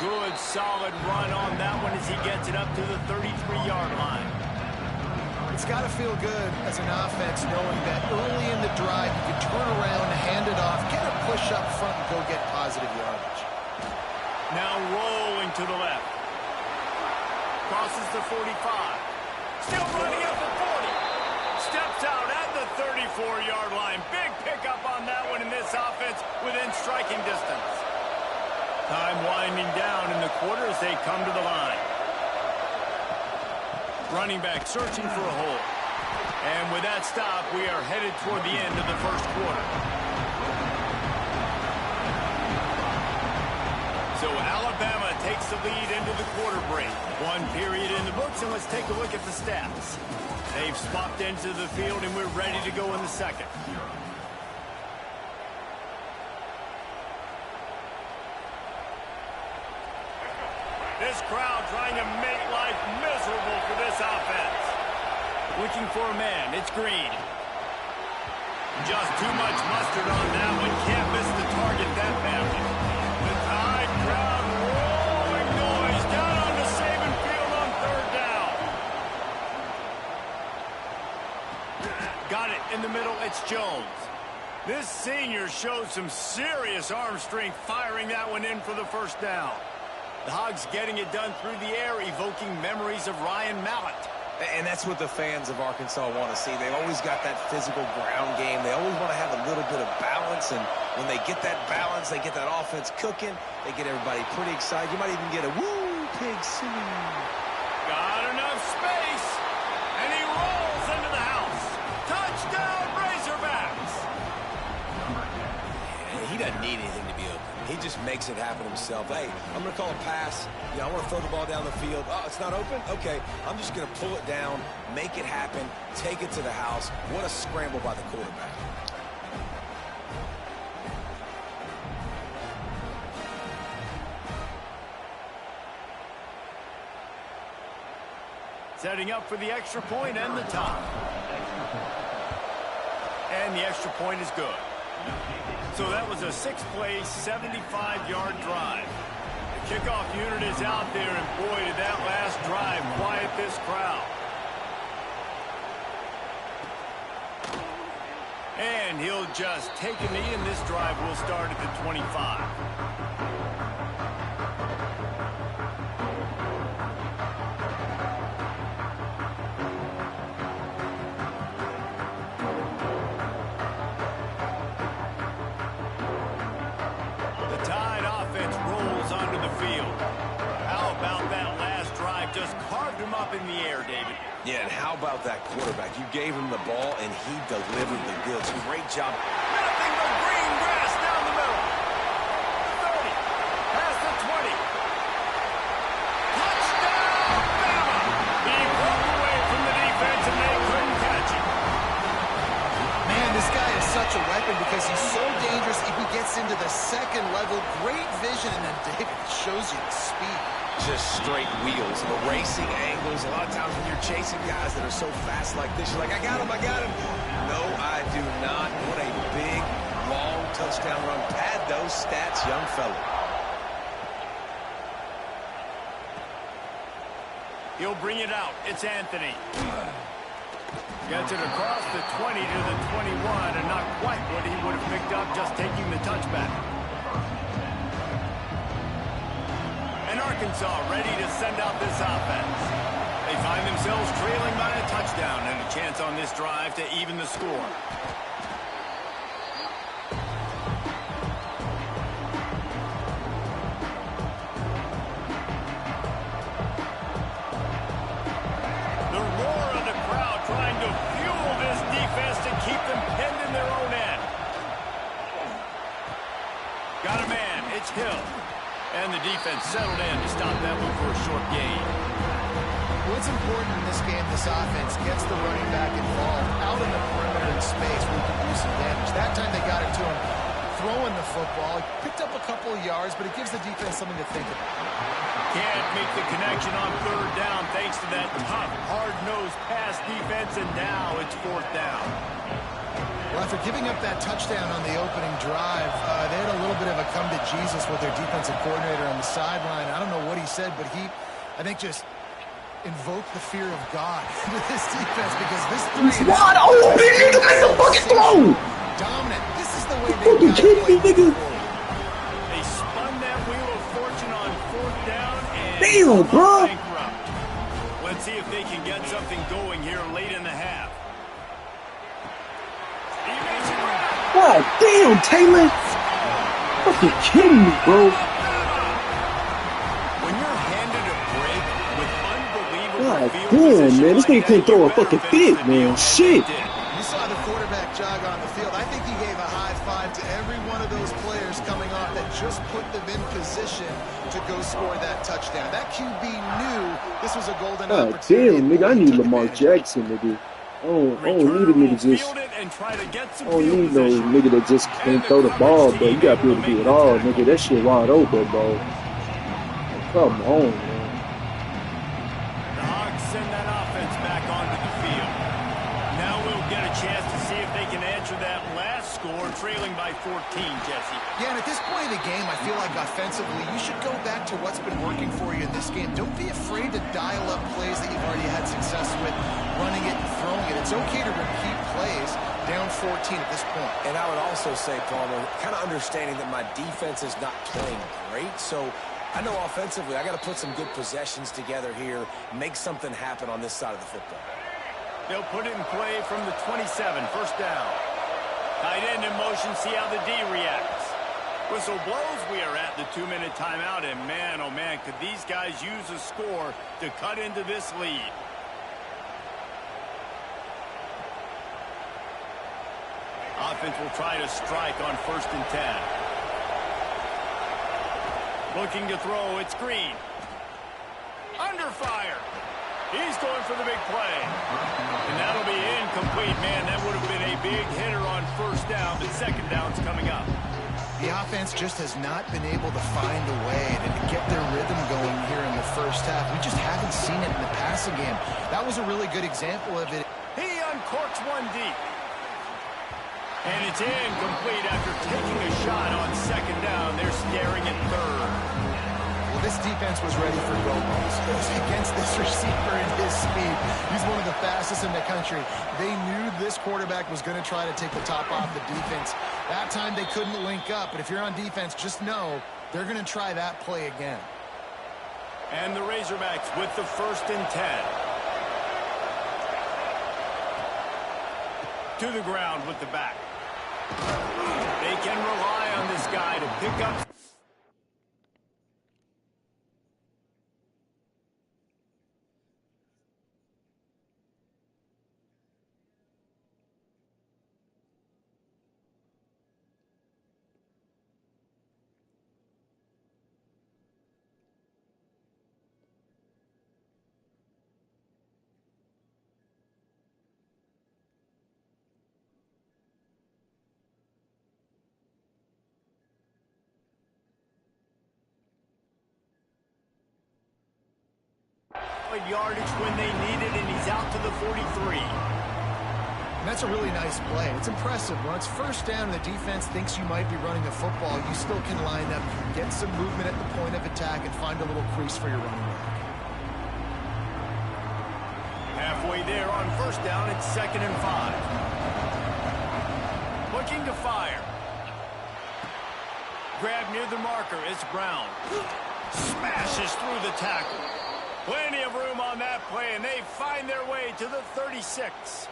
Good, solid run on that one as he gets it up to the 33-yard line. It's got to feel good as an offense knowing that early in the drive you can turn around, hand it off, get a push up front, and go get positive yardage. Now rolling to the left. Crosses the 45. Still running at the 40. Steps out at the 34-yard line. Big pickup on that one in this offense within striking distance. Time winding down in the quarter as they come to the line. Running back searching for a hole. And with that stop, we are headed toward the end of the first quarter. So Alabama takes the lead into the quarter break. One period in the books, and let's take a look at the stats. They've swapped into the field, and we're ready to go in the second. This crowd trying to make life miserable for this offense. Looking for a man, it's Green. Just too much mustard on that one. Can't miss the target that badly. The Tide crowd rolling noise down on the Saban field on third down. Got it in the middle, it's Jones. This senior shows some serious arm strength firing that one in for the first down. The Hogs getting it done through the air, evoking memories of Ryan Mallett. And that's what the fans of Arkansas want to see. They've always got that physical ground game. They always want to have a little bit of balance, and when they get that balance, they get that offense cooking, they get everybody pretty excited. You might even get a woo, pig sue. Got enough space, and he rolls into the house. Touchdown, Razorbacks! Yeah, he doesn't need anything to be open. He just makes it happen himself. Hey, I'm going to call a pass. I want to throw the ball down the field. Oh, it's not open? Okay, I'm just going to pull it down, make it happen, take it to the house. What a scramble by the quarterback. Setting up for the extra point and the top. And the extra point is good. So that was a six-play, 75-yard drive. The kickoff unit is out there, and boy, did that last drive quiet this crowd. And he'll just take a knee, and this drive will start at the 25. Just carved him up in the air, David. Yeah, and how about that quarterback? You gave him the ball, and he delivered the goods. Great job. Nothing but green grass down the middle. 30, past the 20. Touchdown, Bama! He broke away from the defense, and they couldn't catch him. Man, this guy is such a weapon because he's so dangerous if he gets into the second level. Great vision, and then David shows you the speed. Just straight wheels, racing angles. A lot of times when you're chasing guys that are so fast like this, you're like, I got him. No, I do not. What a big, long touchdown run. Pad those stats, young fella. He'll bring it out. It's Anthony. Gets it across the 20 to the 21, and not quite what he would have picked up just taking the touchback. Arkansas ready to send out this offense. They find themselves trailing by a touchdown and a chance on this drive to even the score. The roar of the crowd trying to fuel this defense to keep them pinned in their own end. Got a man, it's Hill. And the defense settled in to stop that one for a short gain. What's important in this game, this offense gets the running back involved out in the perimeter in space where he can do some damage. That time they got it to him throwing the football. He picked up a couple of yards, but it gives the defense something to think about. Can't make the connection on third down thanks to that tough, hard-nosed pass defense, and now it's fourth down. Well, after giving up that touchdown on the opening drive, they had a little bit of a come to Jesus with their defensive coordinator on the sideline. I don't know what he said, but he, I think, just invoked the fear of God into this defense because this three... Wide open, nigga, make the fucking throw! Dominant. This is the way they Fucking kidding me, nigga? They spun that wheel of fortune on fourth down and... Damn, bro! Let's see if they can get something going here late in the half. God damn, Taylor! Fucking kidding me, bro. When you're handed a break with unbelievable God field damn, man. This position nigga couldn't throw a fucking fit, man. Shit. You saw the quarterback jog on the field. I think he gave a high five to every one of those players coming off that just put them in position to go score that touchdown. That QB knew this was a golden God opportunity. damn, nigga. I need Lamar Jackson, nigga. I don't need a nigga just... I don't need no nigga that just can't throw the ball, bro. You gotta be able to do it all, nigga. That shit wide open, bro. Come on, man. The Hogs send that offense back onto the field. Now we'll get a chance to see if they can answer that last score, trailing by 14, Jesse. Yeah, and at this point of the game, I feel like offensively, you should go back to what's been working for you in this game. Don't be afraid to dial up plays that you've already had success with, running it and throwing it. It's okay to repeat plays down 14 at this point. And I would also say, Palmer, kind of understanding that my defense is not playing great, so I know offensively I got to put some good possessions together here, make something happen on this side of the football. They'll put it in play from the 27, first down. Tight end in motion, see how the D reacts. Whistle blows, we are at the 2-minute timeout, and man, oh man, could these guys use a score to cut into this lead. Offense will try to strike on 1st and 10. Looking to throw, it's Green. Under fire. He's going for the big play. And that'll be incomplete. Man, that would have been a big hitter on 1st down, but 2nd down's coming up. The offense just has not been able to find a way to get their rhythm going here in the first half. We just haven't seen it in the passing game. That was a really good example of it. He uncorks one deep. And it's incomplete after taking a shot on 2nd down. They're staring at 3rd. Well, this defense was ready for goal balls. Against this receiver and his speed. He's one of the fastest in the country. They knew this quarterback was going to try to take the top off the defense. That time they couldn't link up, but if you're on defense, just know they're going to try that play again. And the Razorbacks with the 1st and 10. To the ground with the back. They can rely on this guy to pick up. Yardage when they need it, and he's out to the 43. And that's a really nice play. It's impressive. When it's 1st down and the defense thinks you might be running the football, you still can line up, get some movement at the point of attack, and find a little crease for your running back. Halfway there on 1st down, it's 2nd and 5. Looking to fire. Grab near the marker, it's Brown. Smashes through the tackle. Plenty of room on that play, and they find their way to the 36.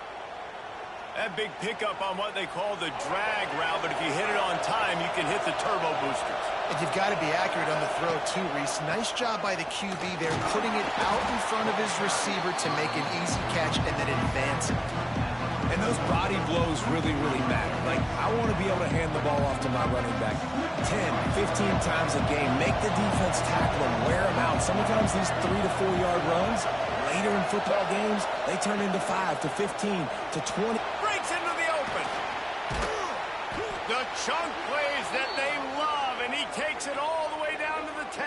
That big pickup on what they call the drag route, but if you hit it on time, you can hit the turbo boosters. And you've got to be accurate on the throw, too, Reese. Nice job by the QB there, putting it out in front of his receiver to make an easy catch and then advance it. And those body blows really, really matter. Like, I want to be able to hand the ball off to my running back 10, 15 times a game. Make the defense tackle him, wear him out. Sometimes these 3 to 4 yard runs, later in football games, they turn into 5 to 15 to 20. Breaks into the open. The chunk plays that they love, and he takes it all the way down to the 10.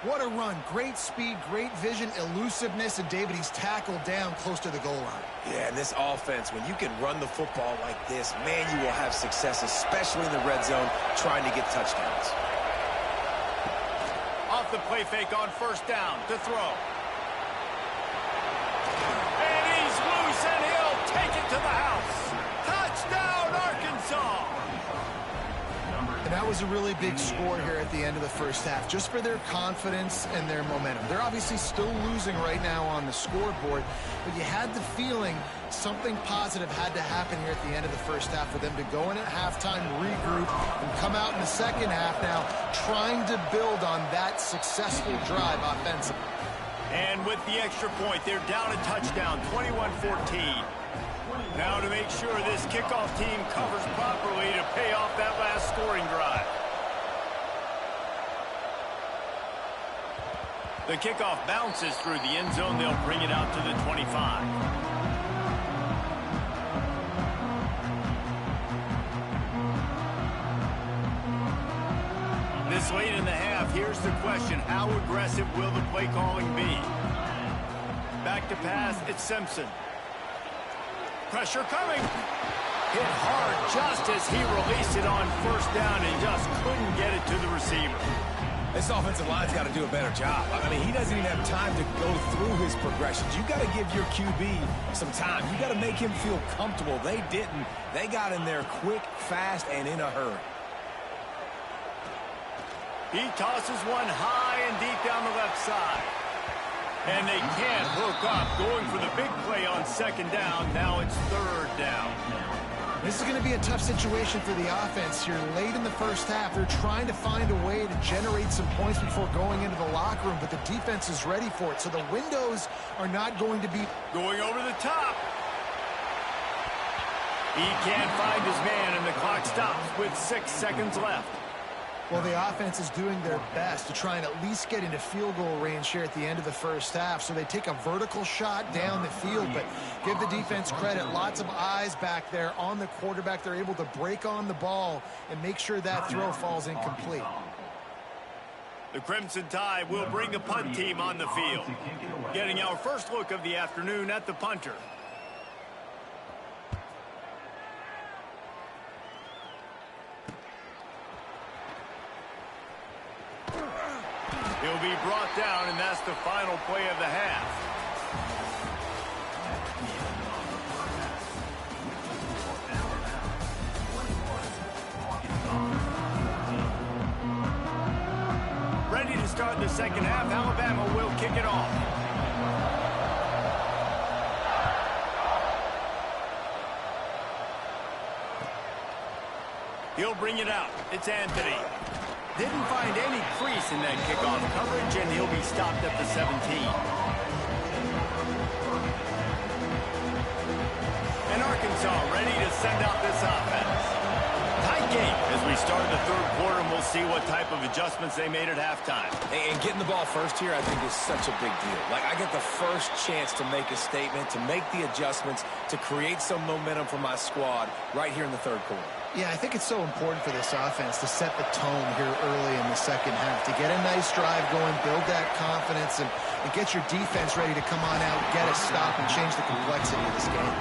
What a run. Great speed, great vision, elusiveness, and David, he's tackled down close to the goal line. Yeah, and this offense, when you can run the football like this, man, you will have success, especially in the red zone, trying to get touchdowns. Off the play fake on first down to throw. And he's loose, and he'll take it to the house. Touchdown, Arkansas! And that was a really big score here at the end of the first half, just for their confidence and their momentum. They're obviously still losing right now on the scoreboard, but you had the feeling something positive had to happen here at the end of the first half for them to go in at halftime, regroup, and come out in the second half now trying to build on that successful drive offensively. And with the extra point, they're down a touchdown, 21-14. Now to make sure this kickoff team covers properly to pay off that last scoring drive. The kickoff bounces through the end zone. They'll bring it out to the 25. This late in the half, here's the question. How aggressive will the play calling be? Back to pass, it's Simpson. Pressure coming. Hit hard just as he released it on first down and just couldn't get it to the receiver. This offensive line's got to do a better job. I mean, he doesn't even have time to go through his progressions. You got to give your QB some time. You got to make him feel comfortable. They didn't. They got in there quick, fast, and in a hurry. He tosses one high and deep down the left side. And they can't hook up, going for the big play on second down. Now it's third down. This is going to be a tough situation for the offense here. Late in the first half, they're trying to find a way to generate some points before going into the locker room, but the defense is ready for it. So the windows are not going to be going over the top. He can't find his man, and the clock stops with 6 seconds left. Well, the offense is doing their best to try and at least get into field goal range here at the end of the first half. So they take a vertical shot down the field, but give the defense credit. Lots of eyes back there on the quarterback. They're able to break on the ball and make sure that throw falls incomplete. The Crimson Tide will bring the punt team on the field. Getting our first look of the afternoon at the punter. He'll be brought down, and that's the final play of the half. Ready to start the second half. Alabama will kick it off. He'll bring it out. It's Anthony. Didn't find any crease in that kickoff coverage, and he'll be stopped at the 17. And Arkansas ready to send out this offense. Tight game as we start the third quarter, and we'll see what type of adjustments they made at halftime. And getting the ball first here, I think, is such a big deal. Like, I get the first chance to make a statement, to make the adjustments, to create some momentum for my squad right here in the third quarter. Yeah, I think it's so important for this offense to set the tone here early in the second half, to get a nice drive going, build that confidence, and get your defense ready to come on out, get a stop, and change the complexity of this game.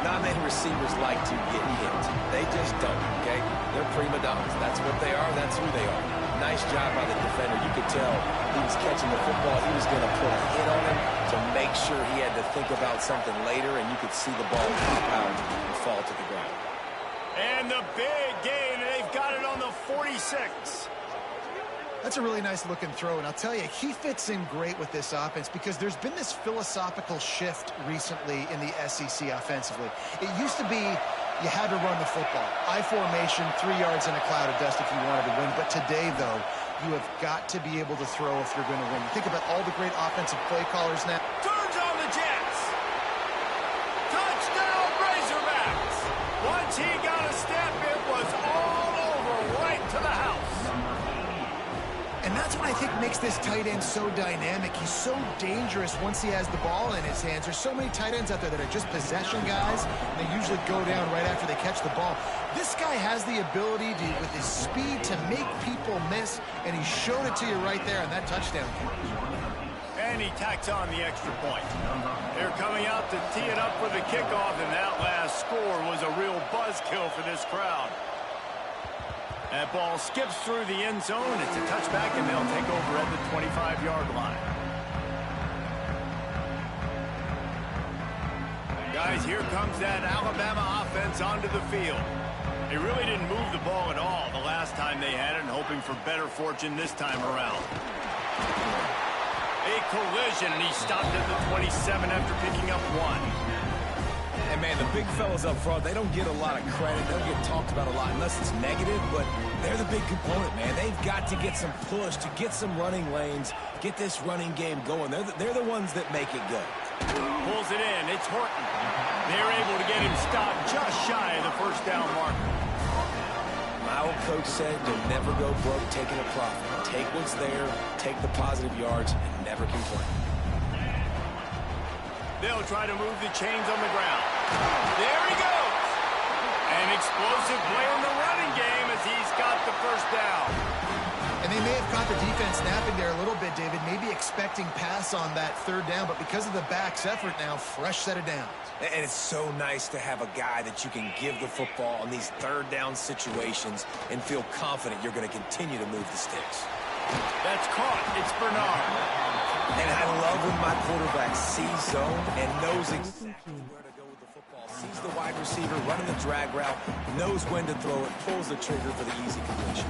Not many receivers like to get hit. They just don't, okay? They're prima donnas. That's what they are. That's who they are. Nice job by the defender. You could tell he was catching the football. He was going to put a hit on him to make sure he had to think about something later, and you could see the ball pop out and fall to the ground. And the big gain, and they've got it on the 46. That's a really nice looking throw, and I'll tell you, he fits in great with this offense because there's been this philosophical shift recently in the SEC offensively. It used to be you had to run the football. I formation, 3 yards in a cloud of dust if you wanted to win. But today, though, you have got to be able to throw if you're going to win. Think about all the great offensive play callers now. Turns on the Jets. Touchdown, Razorbacks. Once he got a step, it was all over right to the house. And that's what I think makes this tight end so dynamic. He's so dangerous once he has the ball in his hands. There's so many tight ends out there that are just possession guys, and they usually go down right after they catch the ball. This guy has the ability to, with his speed, to make people miss, and he showed it to you right there on that touchdown catch. And he tacks on the extra point. They're coming out to tee it up for the kickoff, and that last score was a real buzzkill for this crowd. That ball skips through the end zone. It's a touchback, and they'll take over at the 25-yard line. Guys, here comes that Alabama offense onto the field. They really didn't move the ball at all the last time they had it, and hoping for better fortune this time around. A collision, and he stopped at the 27 after picking up 1. And, man, the big fellas up front, they don't get a lot of credit. They don't get talked about a lot unless it's negative, but they're the big component, man. They've got to get some push, to get some running lanes, get this running game going. They're the ones that make it go. Pulls it in. It's Horton. They're able to get him stopped just shy of the first down marker. My old coach said you'll never go broke taking a profit. Take what's there, take the positive yards, and never complain. They'll try to move the chains on the ground. There he goes. An explosive play in the running game as he's got the first down. And they may have caught the defense napping there a little bit, David, maybe expecting pass on that third down, but because of the back's effort now, fresh set of downs. And it's so nice to have a guy that you can give the football in these third down situations and feel confident you're going to continue to move the sticks. That's caught. It's Bernard. And I love when my quarterback sees zone and knows exactly where to go with the football. Sees the wide receiver running the drag route, knows when to throw it, pulls the trigger for the easy completion.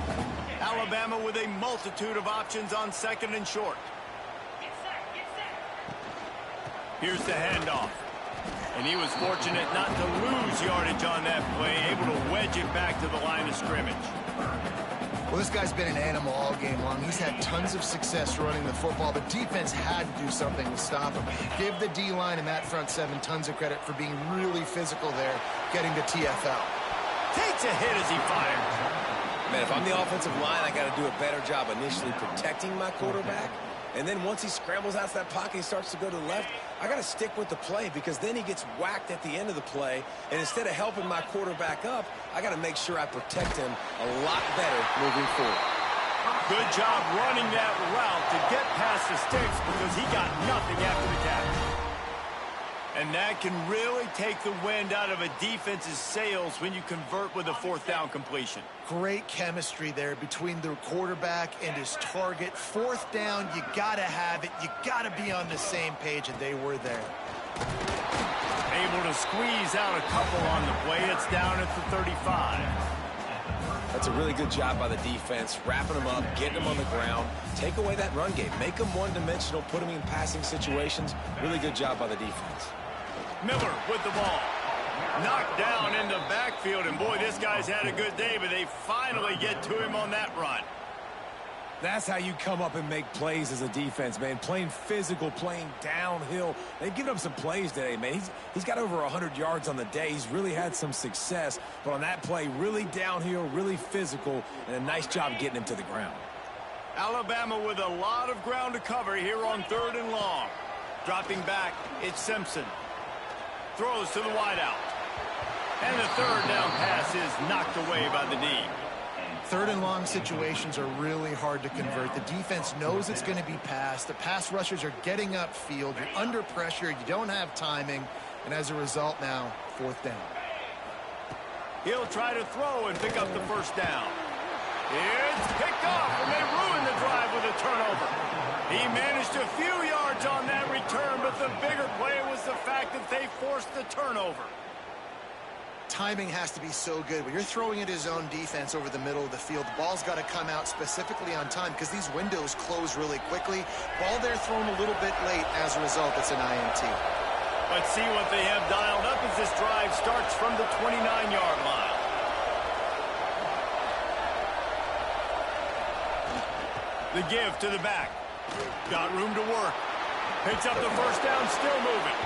Alabama with a multitude of options on second and short. Here's the handoff. And he was fortunate not to lose yardage on that play, able to wedge it back to the line of scrimmage. Well, this guy's been an animal all game long. He's had tons of success running the football. The defense had to do something to stop him. Give the D-line and that front seven tons of credit for being really physical there, getting to TFL. Takes a hit as he fires. Man, if I'm the offensive line, I got to do a better job initially protecting my quarterback. And then once he scrambles out of that pocket, he starts to go to the left, I got to stick with the play because then he gets whacked at the end of the play. And instead of helping my quarterback up, I got to make sure I protect him a lot better moving forward. Good job running that route to get past the sticks because he got nothing after the catch. And that can really take the wind out of a defense's sails when you convert with a fourth down completion. Great chemistry there between the quarterback and his target. Fourth down, you got to have it. You got to be on the same page, and they were there. Able to squeeze out a couple on the play. It's down at the 35. That's a really good job by the defense, wrapping them up, getting them on the ground. Take away that run game. Make them one-dimensional, put them in passing situations. Really good job by the defense. Miller with the ball. Knocked down in the backfield, and boy, this guy's had a good day, but they finally get to him on that run. That's how you come up and make plays as a defense, man. Playing physical, playing downhill. They've given up some plays today, man. He's got over 100 yards on the day. He's really had some success, but on that play, really downhill, really physical, and a nice job getting him to the ground. Alabama with a lot of ground to cover here on 3rd and long. Dropping back, it's Simpson. Throws to the wideout. And the 3rd down pass is knocked away by the D. 3rd and long situations are really hard to convert. The defense knows it's going to be passed. The pass rushers are getting upfield. You're under pressure. You don't have timing. And as a result now, 4th down. He'll try to throw and pick up the first down. It's picked off, and they ruin the drive with a turnover. He managed a few yards on that return, but the bigger play was the fact that they forced the turnover. timing has to be so good. When you're throwing at his own defense over the middle of the field, the ball's got to come out specifically on time because these windows close really quickly. Ball there thrown a little bit late. As a result, it's an INT. Let's see what they have dialed up as this drive starts from the 29-yard line. The give to the back. Got room to work. Picks up the first down, still moving.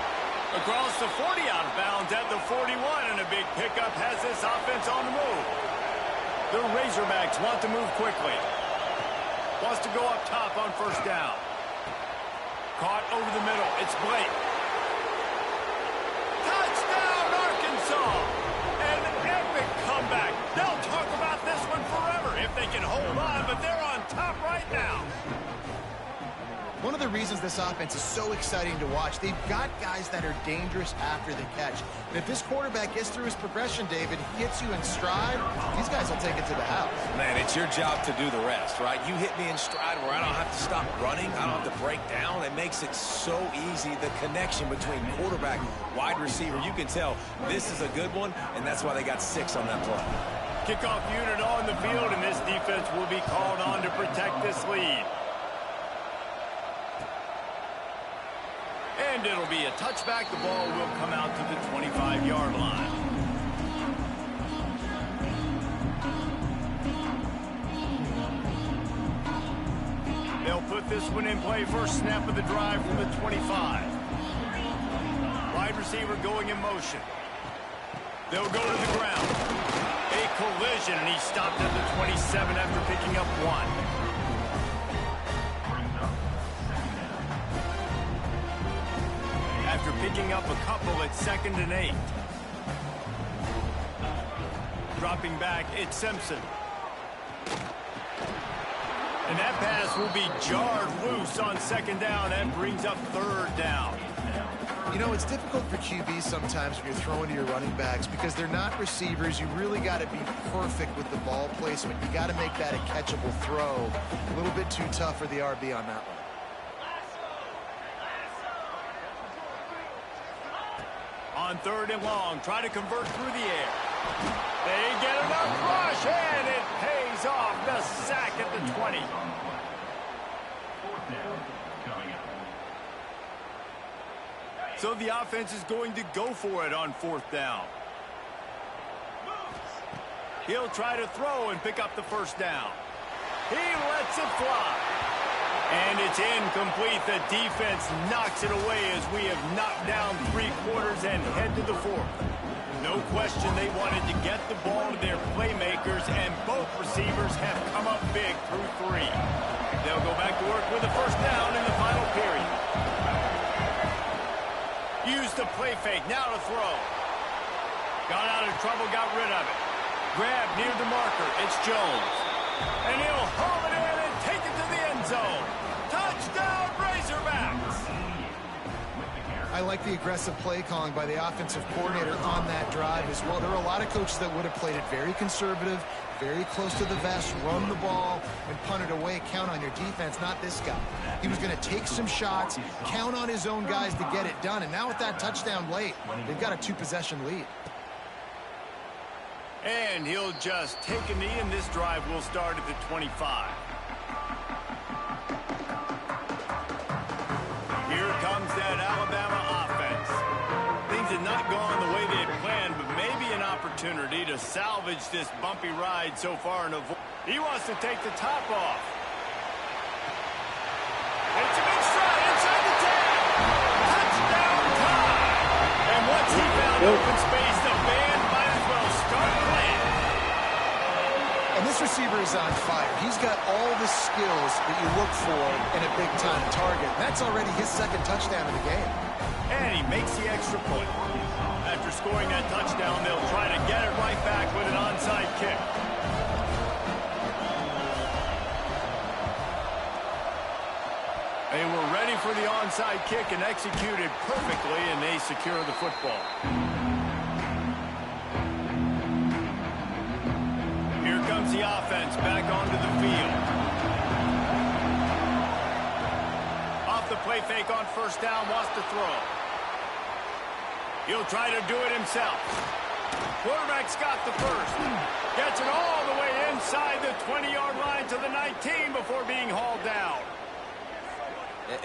Across the 40, out of bounds at the 41, and a big pickup has this offense on the move. The Razorbacks want to move quickly. Wants to go up top on first down. Caught over the middle. It's Blake. Touchdown, Arkansas! An epic comeback. They'll talk about this one forever if they can hold on, but they're on top right now. One of the reasons this offense is so exciting to watch, they've got guys that are dangerous after the catch. And if this quarterback gets through his progression, David, he hits you in stride, these guys will take it to the house. Man, it's your job to do the rest, right? You hit me in stride where I don't have to stop running. I don't have to break down. It makes it so easy, the connection between quarterback, wide receiver. You can tell this is a good one, and that's why they got 6 on that play. Kickoff unit on the field, and this defense will be called on to protect this lead. And it'll be a touchback. The ball will come out to the 25-yard line. They'll put this one in play. First snap of the drive from the 25. Wide receiver going in motion. They'll go to the ground. A collision, and he stopped at the 27 after picking up 1. After picking up a couple at 2nd and 8. Dropping back, it's Simpson. And that pass will be jarred loose on 2nd down and brings up 3rd down. You know, it's difficult for QBs sometimes when you're throwing to your running backs because they're not receivers. You really got to be perfect with the ball placement. You got to make that a catchable throw. A little bit too tough for the RB on that one. On 3rd and long, try to convert through the air. They get enough rush, and it pays off. The sack at the 20. So the offense is going to go for it on 4th down. He'll try to throw and pick up the first down. He lets it fly. And it's incomplete. The defense knocks it away as we have knocked down 3 quarters and head to the 4th. No question they wanted to get the ball to their playmakers, and both receivers have come up big through 3. They'll go back to work with a first down in the final period. Use the play fake, now to throw. Got out of trouble, got rid of it. Grab near the marker, it's Jones. And he'll haul it in and take it to the end zone. Touchdown, Razorbacks! I like the aggressive play calling by the offensive coordinator on that drive as well. There are a lot of coaches that would have played it very conservative, very close to the vest, run the ball, and punt it away. Count on your defense, not this guy. He was going to take some shots, count on his own guys to get it done. And now with that touchdown late, they've got a 2-possession lead. And he'll just take a knee, and this drive will start at the 25. Here comes that Alabama offense. Things have not gone the way they had planned, but maybe an opportunity to salvage this bumpy ride so far. He wants to take the top off. It's a big stride inside the 10. Touchdown time. And once he found open space, the band might as well start playing. And this receiver is on fire. He's got all the skills that you look for in a big-time target. That's already his 2nd touchdown of the game. And he makes the extra point. After scoring that touchdown, they'll try to get it right back with an onside kick. They were ready for the onside kick and executed perfectly, and they secure the football. Here comes the offense back onto the field. Off the play fake on first down, wants to throw. He'll try to do it himself. Quarterback's got the first. Gets it all the way inside the 20-yard line to the 19 before being hauled down.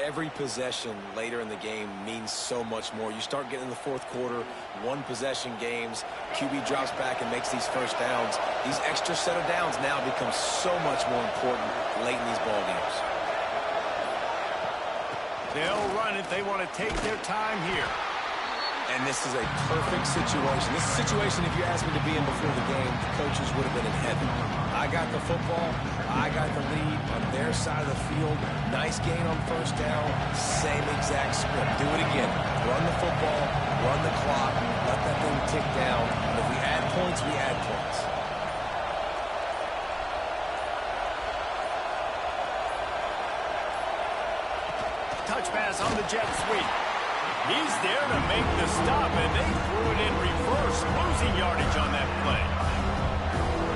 Every possession later in the game means so much more. You start getting in the fourth quarter, one-possession games, QB drops back and makes these first downs. These extra set of downs now become so much more important late in these ball games. They'll run it. They want to take their time here. And this is a perfect situation. This is a situation, if you asked me to be in before the game, the coaches would have been in heaven. I got the football. I got the lead on their side of the field. Nice gain on first down. Same exact script. Do it again. Run the football. Run the clock. Let that thing tick down. And if we add points, we add points. Touch pass on the jet sweep. He's there to make the stop, and they threw it in reverse, losing yardage on that play.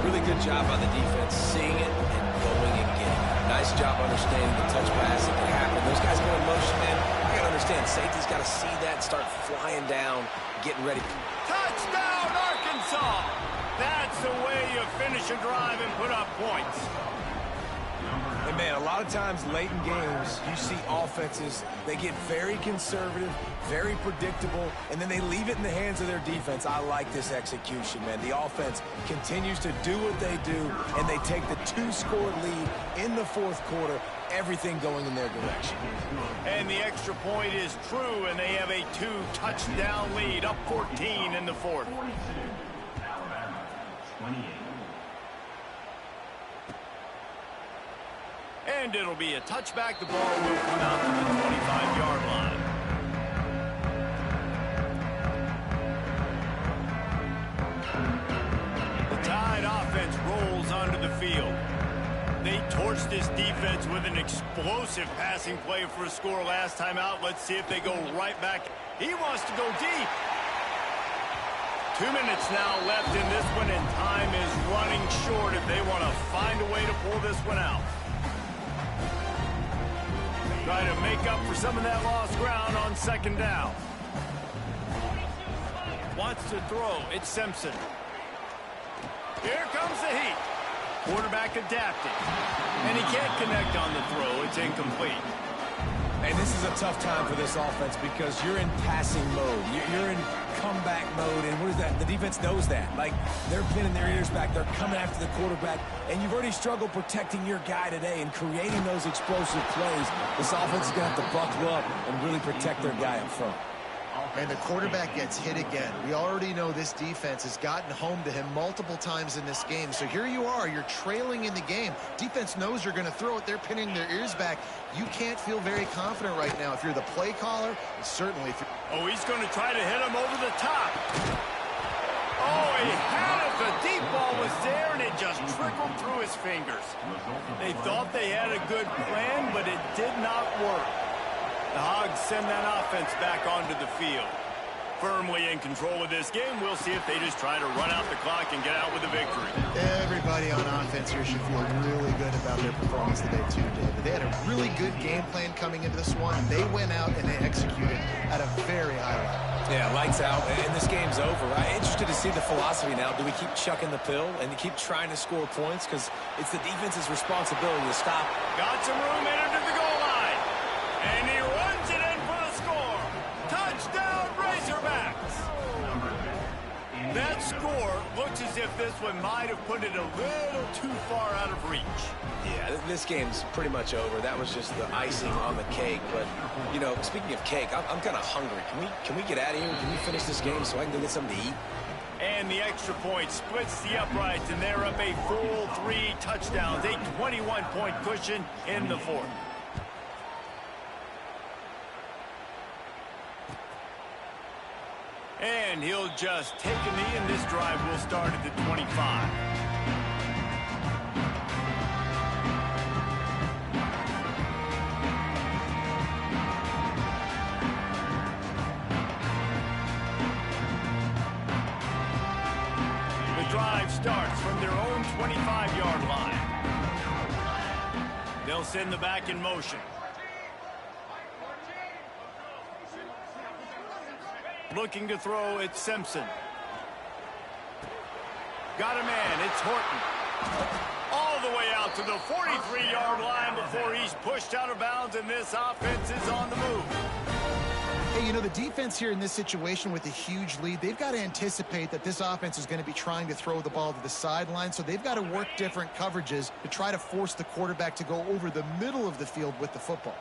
Really good job by the defense, seeing it and going and getting it. Nice job understanding the touch pass that can happen. Those guys go in motion, man. I got to understand, safety's got to see that and start flying down, getting ready. Touchdown, Arkansas! That's the way you finish a drive and put up points. And, man, a lot of times late in games, you see offenses, they get very conservative, very predictable, and then they leave it in the hands of their defense. I like this execution, man. The offense continues to do what they do, and they take the two-score lead in the fourth quarter, everything going in their direction. And the extra point is true, and they have a two-touchdown lead, up 14 in the fourth. And it'll be a touchback. The ball will come out to the 25-yard line. The Tide offense rolls onto the field. They torched this defense with an explosive passing play for a score last time out. Let's see if they go right back. He wants to go deep. 2 minutes now left in this one, and time is running short if they want to find a way to pull this one out. Try to make up for some of that lost ground on second down. Wants to throw. It's Simpson. Here comes the heat. Quarterback adapting. And he can't connect on the throw. It's incomplete. And this is a tough time for this offense because you're in passing mode. You're in comeback mode, and what is that? The defense knows that. Like, they're pinning their ears back. They're coming after the quarterback, and you've already struggled protecting your guy today and creating those explosive plays. This offense is going to have to buckle up and really protect their guy up front. And the quarterback gets hit again. We already know this defense has gotten home to him multiple times in this game. So here you are, you're trailing in the game. Defense knows you're going to throw it. They're pinning their ears back. You can't feel very confident right now if you're the play caller, and certainly if you're... Oh, he's going to try to hit him over the top. Oh, he had it. The deep ball was there, and it just trickled through his fingers. They thought they had a good plan, but it did not work. The Hogs send that offense back onto the field. Firmly in control of this game. We'll see if they just try to run out the clock and get out with a victory. Everybody on offense here should feel really good about their performance today, too, David. They had a really good game plan coming into this one. They went out and they executed at a very high level. Yeah, lights out, and this game's over. I'm interested to see the philosophy now. Do we keep chucking the pill and keep trying to score points? Because it's the defense's responsibility to stop. Got some room in into the goal line. And he runs it in for the score. Touchdown, Razorbacks. That score looks as if this one might have put it a little too far out of reach. Yeah, this game's pretty much over. That was just the icing on the cake. But, you know, speaking of cake, I'm kind of hungry. Can we get out of here? Can we finish this game so I can go get something to eat? And the extra point splits the uprights, and they're up a full 3 touchdowns, a 21-point cushion in the fourth. And he'll just take a knee, and this drive will start at the 25. The drive starts from their own 25-yard line. They'll send the back in motion. Looking to throw, it's Simpson. Got a man. It's Horton. All the way out to the 43-yard line before he's pushed out of bounds, and this offense is on the move. Hey, you know, the defense here in this situation with a huge lead, they've got to anticipate that this offense is going to be trying to throw the ball to the sideline, so they've got to work different coverages to try to force the quarterback to go over the middle of the field with the football.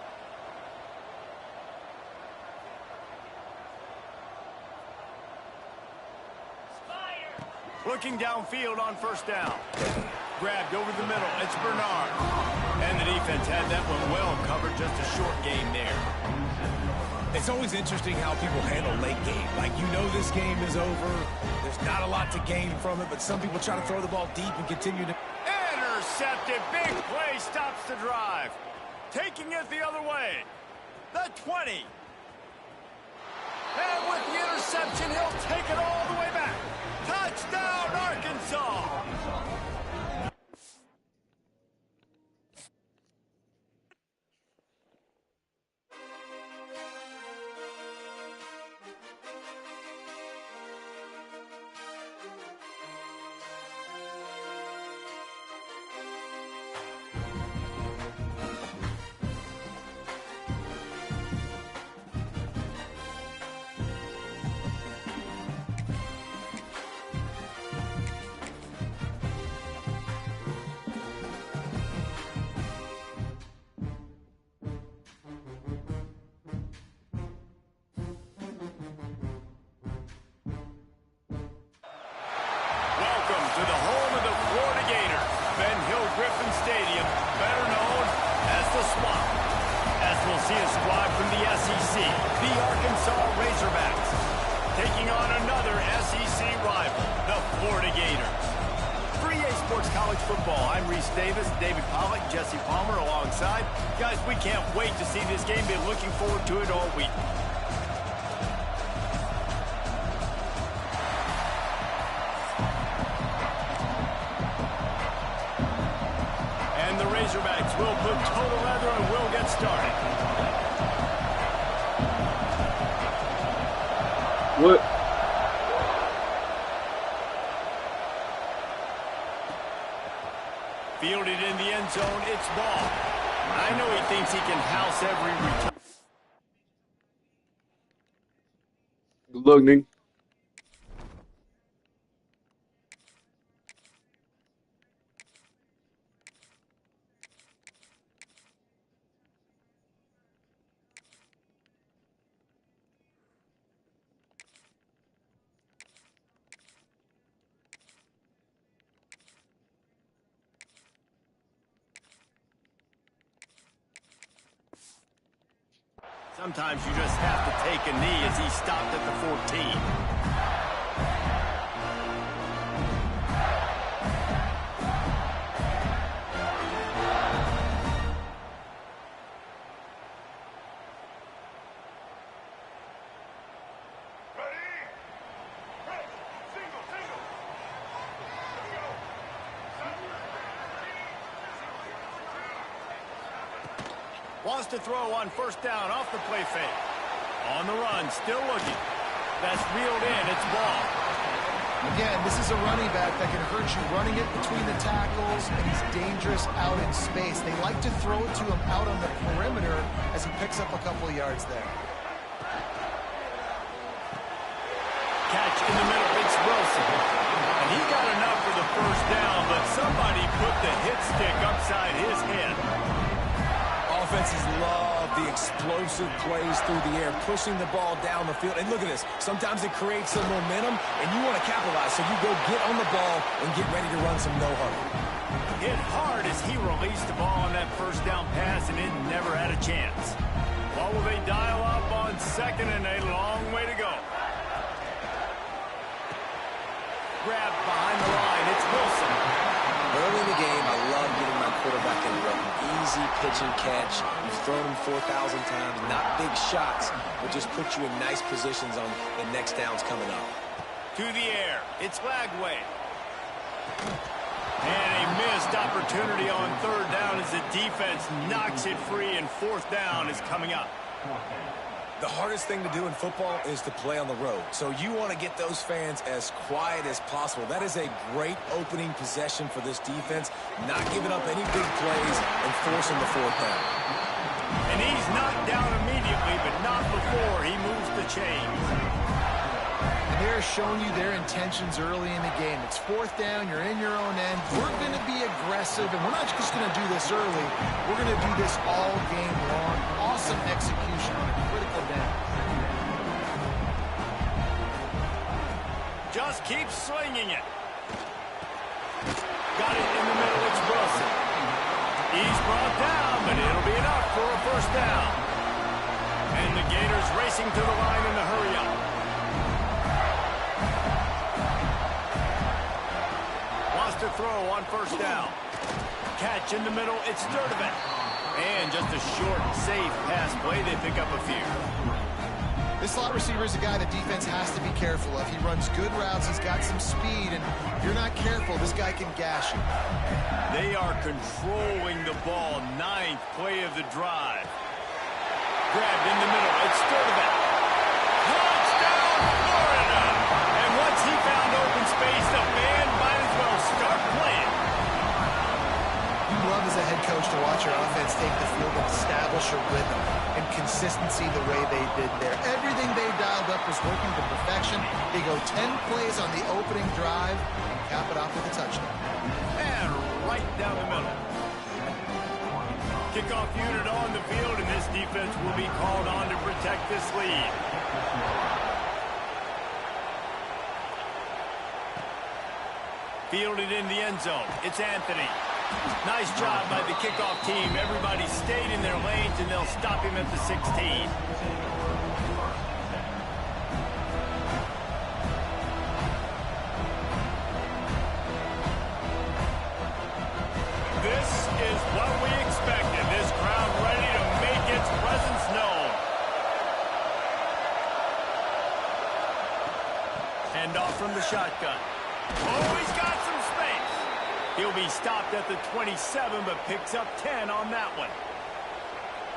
Looking downfield on first down. Grabbed over the middle. It's Bernard. And the defense had that one well covered. Just a short game there. It's always interesting how people handle late game. Like, you know this game is over. There's not a lot to gain from it, but some people try to throw the ball deep and continue to... Intercepted. Big play stops the drive. Taking it the other way. The 20. And with the interception, he'll take it all the way back. Touchdown, Arkansas! To the home of the Florida Gators, Ben Hill Griffin Stadium, better known as the Swamp. As we'll see a squad from the SEC, the Arkansas Razorbacks, taking on another SEC rival, the Florida Gators. For EA Sports College Football, I'm Reese Davis, David Pollack, Jesse Palmer alongside. Guys, we can't wait to see this game. Been looking forward to it all week. Razorbacks will put total leather and will get started. What? Fielded in the end zone, it's ball. I know he thinks he can house every return. Good luck, Nick. Sometimes you just have to take a knee as he stopped at the 14. Wants to throw on first down off the play fake. On the run, still looking. That's reeled in, it's ball. Again, this is a running back that can hurt you running it between the tackles, and he's dangerous out in space. They like to throw it to him out on the perimeter as he picks up a couple of yards there. Catch in the middle, it's Wilson. And he got enough for the first down, but somebody put the hit stick upside his head. Offenses love the explosive plays through the air, pushing the ball down the field. And look at this. Sometimes it creates some momentum, and you want to capitalize. So you go get on the ball and get ready to run some no-huddle. Hit hard as he released the ball on that first down pass, and it never had a chance. What will they dial up on second, and a long way to go. Grab behind the line. It's Wilson. Early in the game, I love getting my quarterback in a rhythm. Easy pitch and catch. You've thrown him 4,000 times. Not big shots, but just put you in nice positions on the next downs coming up. To the air. It's Lagway. And a missed opportunity on third down as the defense knocks it free, and fourth down is coming up. The hardest thing to do in football is to play on the road. So you want to get those fans as quiet as possible. That is a great opening possession for this defense, not giving up any big plays and forcing the fourth down. And he's knocked down immediately, but not before he moves the chains. They're showing you their intentions early in the game. It's fourth down. You're in your own end. We're going to be aggressive, and we're not just going to do this early. We're going to do this all game long. Awesome execution on a critical down. Just keep slinging it. Got it in the middle. It's Wilson. He's brought down, but it'll be enough for a first down. And the Gators racing to the line in the hurry-up. To throw on first down. Catch in the middle, it's Sturdivant. And just a short, safe pass play, they pick up a few. This slot receiver is a guy the defense has to be careful of. He runs good routes, he's got some speed, and if you're not careful, this guy can gash you. They are controlling the ball. 9th play of the drive. Grabbed in the middle, it's Sturdivant. Touchdown, Florida! And once he found open space, the band might as well start playing. You love as a head coach to watch your offense take the field and establish a rhythm and consistency the way they did there. Everything they dialed up was working to perfection. They go 10 plays on the opening drive and cap it off with a touchdown. And right down the middle. Kickoff unit on the field, and this defense will be called on to protect this lead. Fielded in the end zone. It's Anthony. Nice job by the kickoff team. Everybody stayed in their lanes, and they'll stop him at the 16. This is what we expected. This crowd ready to make its presence known. Hand off from the shotgun. Oh, he's got some space. He'll be stopped at the 27, but picks up 10 on that one.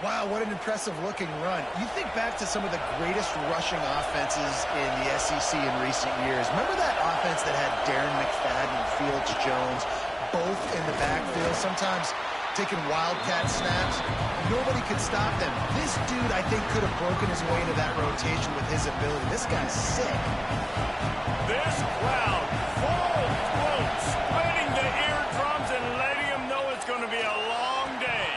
Wow, what an impressive-looking run. You think back to some of the greatest rushing offenses in the SEC in recent years. Remember that offense that had Darren McFadden and Felix Jones both in the backfield, sometimes taking wildcat snaps? Nobody could stop them. This dude, I think, could have broken his way into that rotation with his ability. This guy's sick. This crowd, full throat, splitting the eardrums and letting them know it's going to be a long day.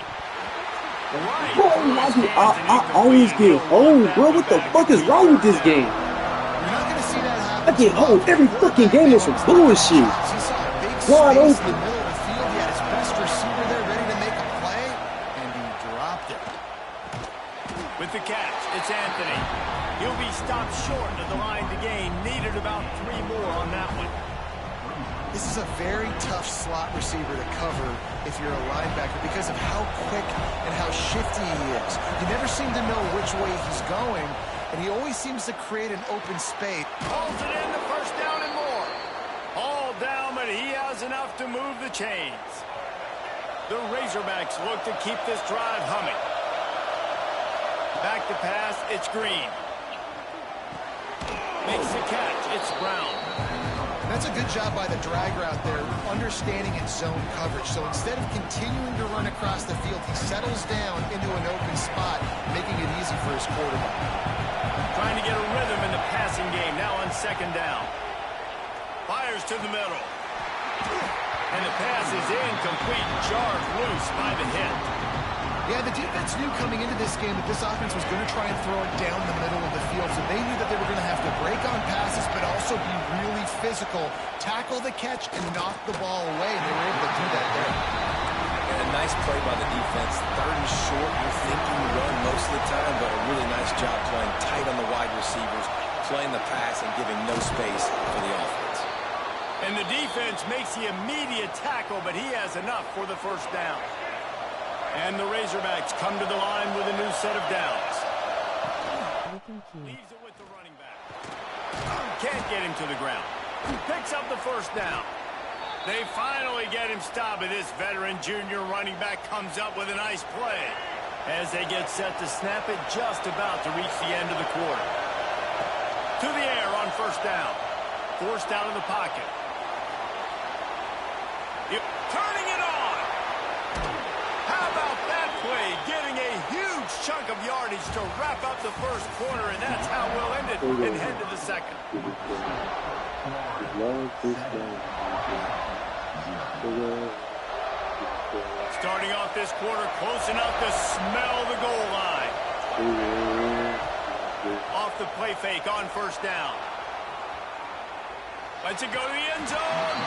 Right. Bro, I always get old, bro. What the fuck is wrong with this game? You're not going to see that happen. I get old. Every fucking game is some bullshit. Wide open. In the middle of the field, he had his best receiver there ready to make a play, and he dropped it. With the catch, it's Anthony. He'll be stopped short of the line to gain. Needed about 3 more on that one. This is a very tough slot receiver to cover if you're a linebacker because of how quick and how shifty he is. You never seem to know which way he's going, and he always seems to create an open space. Holds it in, the first down and more. All down, but he has enough to move the chains. The Razorbacks look to keep this drive humming. Back to pass, it's Green. Makes the catch, it's Brown. That's a good job by the drag route there, understanding its zone coverage. So instead of continuing to run across the field, he settles down into an open spot, making it easy for his quarterback. Trying to get a rhythm in the passing game, now on second down. Fires to the middle. And the pass is incomplete, charged loose by the hit. Yeah, the defense knew coming into this game that this offense was going to try and throw it down the middle of the field, so they knew that they were going to have to break on passes, but also be really physical, tackle the catch, and knock the ball away, and they were able to do that there. And a nice play by the defense. 3rd and short, you're thinking run most of the time, but a really nice job playing tight on the wide receivers, playing the pass and giving no space for the offense. And the defense makes the immediate tackle, but he has enough for the first down. And the Razorbacks come to the line with a new set of downs. Leaves it with the running back. Can't get him to the ground. Picks up the first down. They finally get him stopped, and this veteran junior running back comes up with a nice play. As they get set to snap it, just about to reach the end of the quarter. To the air on first down. Forced out of the pocket. Turning it on. How about that play? Getting a huge chunk of yardage to wrap up the first quarter, and that's how we'll end it and head to the second. Starting off this quarter, close enough to smell the goal line. Off the play fake on first down. Lets it go to the end zone.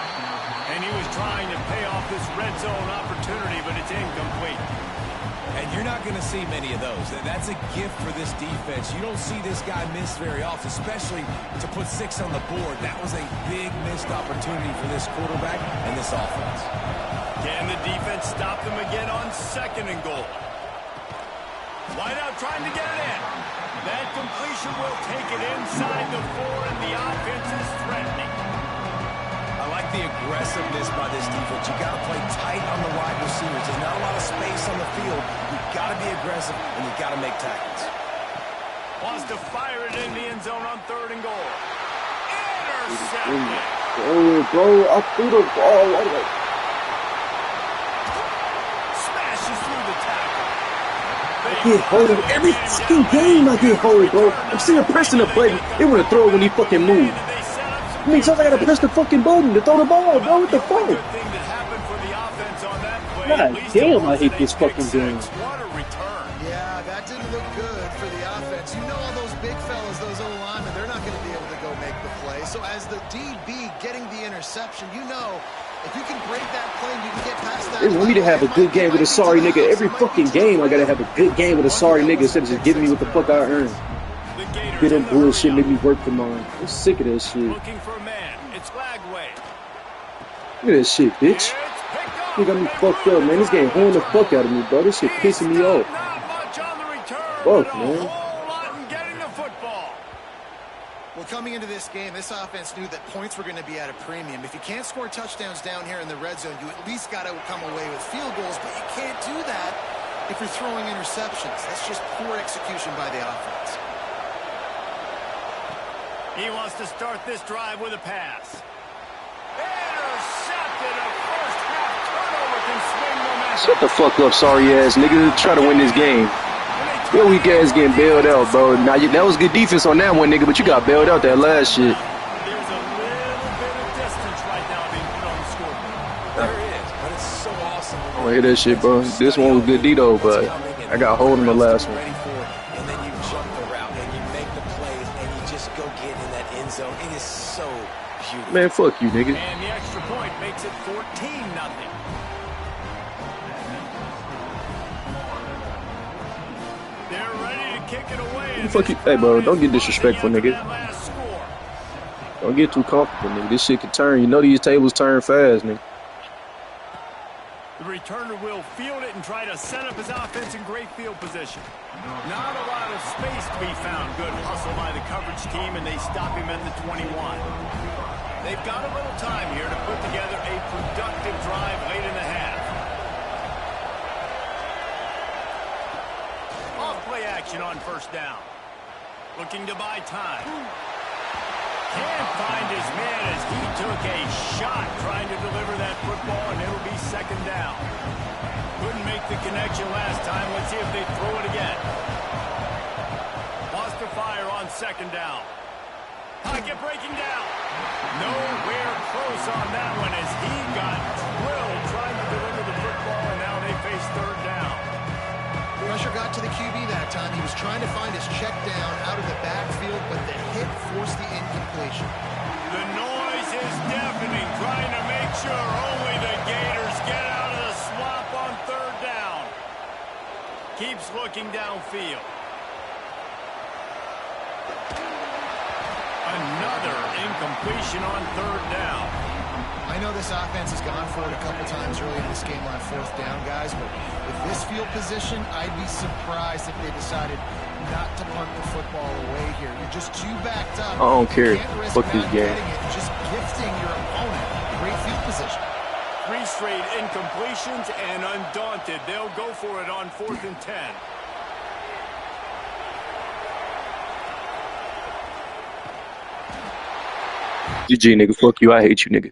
And he was trying to pay off this red zone opportunity, but it's incomplete. And you're not going to see many of those. That's a gift for this defense. You don't see this guy miss very often, especially to put 6 on the board. That was a big missed opportunity for this quarterback and this offense. Can the defense stop them again on second and goal? Wide out trying to get it in. That completion will take it inside the 4, and the offense is threatening. I like the aggressiveness by this defense. You got to play tight on the wide receivers. There's not a lot of space on the field. You've got to be aggressive, and you've got to make tackles. Wants to fire it in the end zone on third and goal. Intercepted. Oh, bro, I threw the ball. Smashes through the tackle. I get hold of every fucking game. I get hold, bro. I'm still pressing the button. They want to throw it when he fucking moved. I mean, sometimes I gotta press the fucking button to throw the ball, bro. What the fuck? God damn, I hate this fucking game. Yeah, that didn't look good for the offense. You know all those big fellas, those O-linemen, they're not going to be able to go make the play. So as the DB getting the interception, you know, if you can break that play and you can get past that. They want me to have a good game with a sorry nigga. Every fucking game, I gotta have a good game with a sorry nigga instead of just giving me what the fuck I earned. Get that bullshit, make me work for mine. I'm sick of that shit. Looking for a man. It's Flagway. Look at that shit, bitch. You got me fucked up, man. This game holding the fuck out of me, bro. This shit pissing me off. Fuck, man. Well, coming into this game, this offense knew that points were going to be at a premium. If you can't score touchdowns down here in the red zone, you at least got to come away with field goals, but you can't do that if you're throwing interceptions. That's just poor execution by the offense. He wants to start this drive with a pass. Intercepted. A first half turnover can swing momentum. Shut the fuck up, sorry ass nigga. Try to win this game. Your weak ass getting bailed out, bro. Now that was good defense on that one, nigga, but you got bailed out that last shit. There's a little bit of distance right now being put on the scoreboard. There is, but it's so awesome. I don't hear that shit, bro. This one was good D though, but I got hold on the last one. And then you jump the route and you make the plays and you just go get in that end zone. It is so beautiful. Man, fuck you, nigga. And the extra point makes it 14-0. They're ready to kick it away. Fuck you. Hey, bro, don't get disrespectful, nigga. Don't get too comfortable, nigga. This shit can turn. You know these tables turn fast, nigga. The returner will field it and try to set up his offense in great field position. Not a lot of space to be found. Good hustle by the coverage team, and they stop him at the 21. They've got a little time here to put together a productive drive late in the half. Off-play action on first down. Looking to buy time. Can't find his man as he took a shot trying to deliver that football, and it'll be second down. Couldn't make the connection last time. Let's see if they throw it again. Wants to fire on second down. Pocket breaking down. Nowhere close on that one as he got drilled trying to deliver the football, and now they face third down. Pressure got to the QB that time. He was trying to find his check down out of the backfield, but the hit forced the incompletion. The noise is deafening, trying to make sure only the Gators get out of the swamp on third down. Keeps looking downfield. Another incompletion on third down. I know this offense has gone for it a couple times early in this game on fourth down, guys, but with this field position, I'd be surprised if they decided not to punt the football away here. You're just too backed up. I don't care. Fuck this game. Just gifting your opponent great field position. 3 straight incompletions, and undaunted, they'll go for it on 4th and 10. GG, nigga. Fuck you. I hate you, nigga.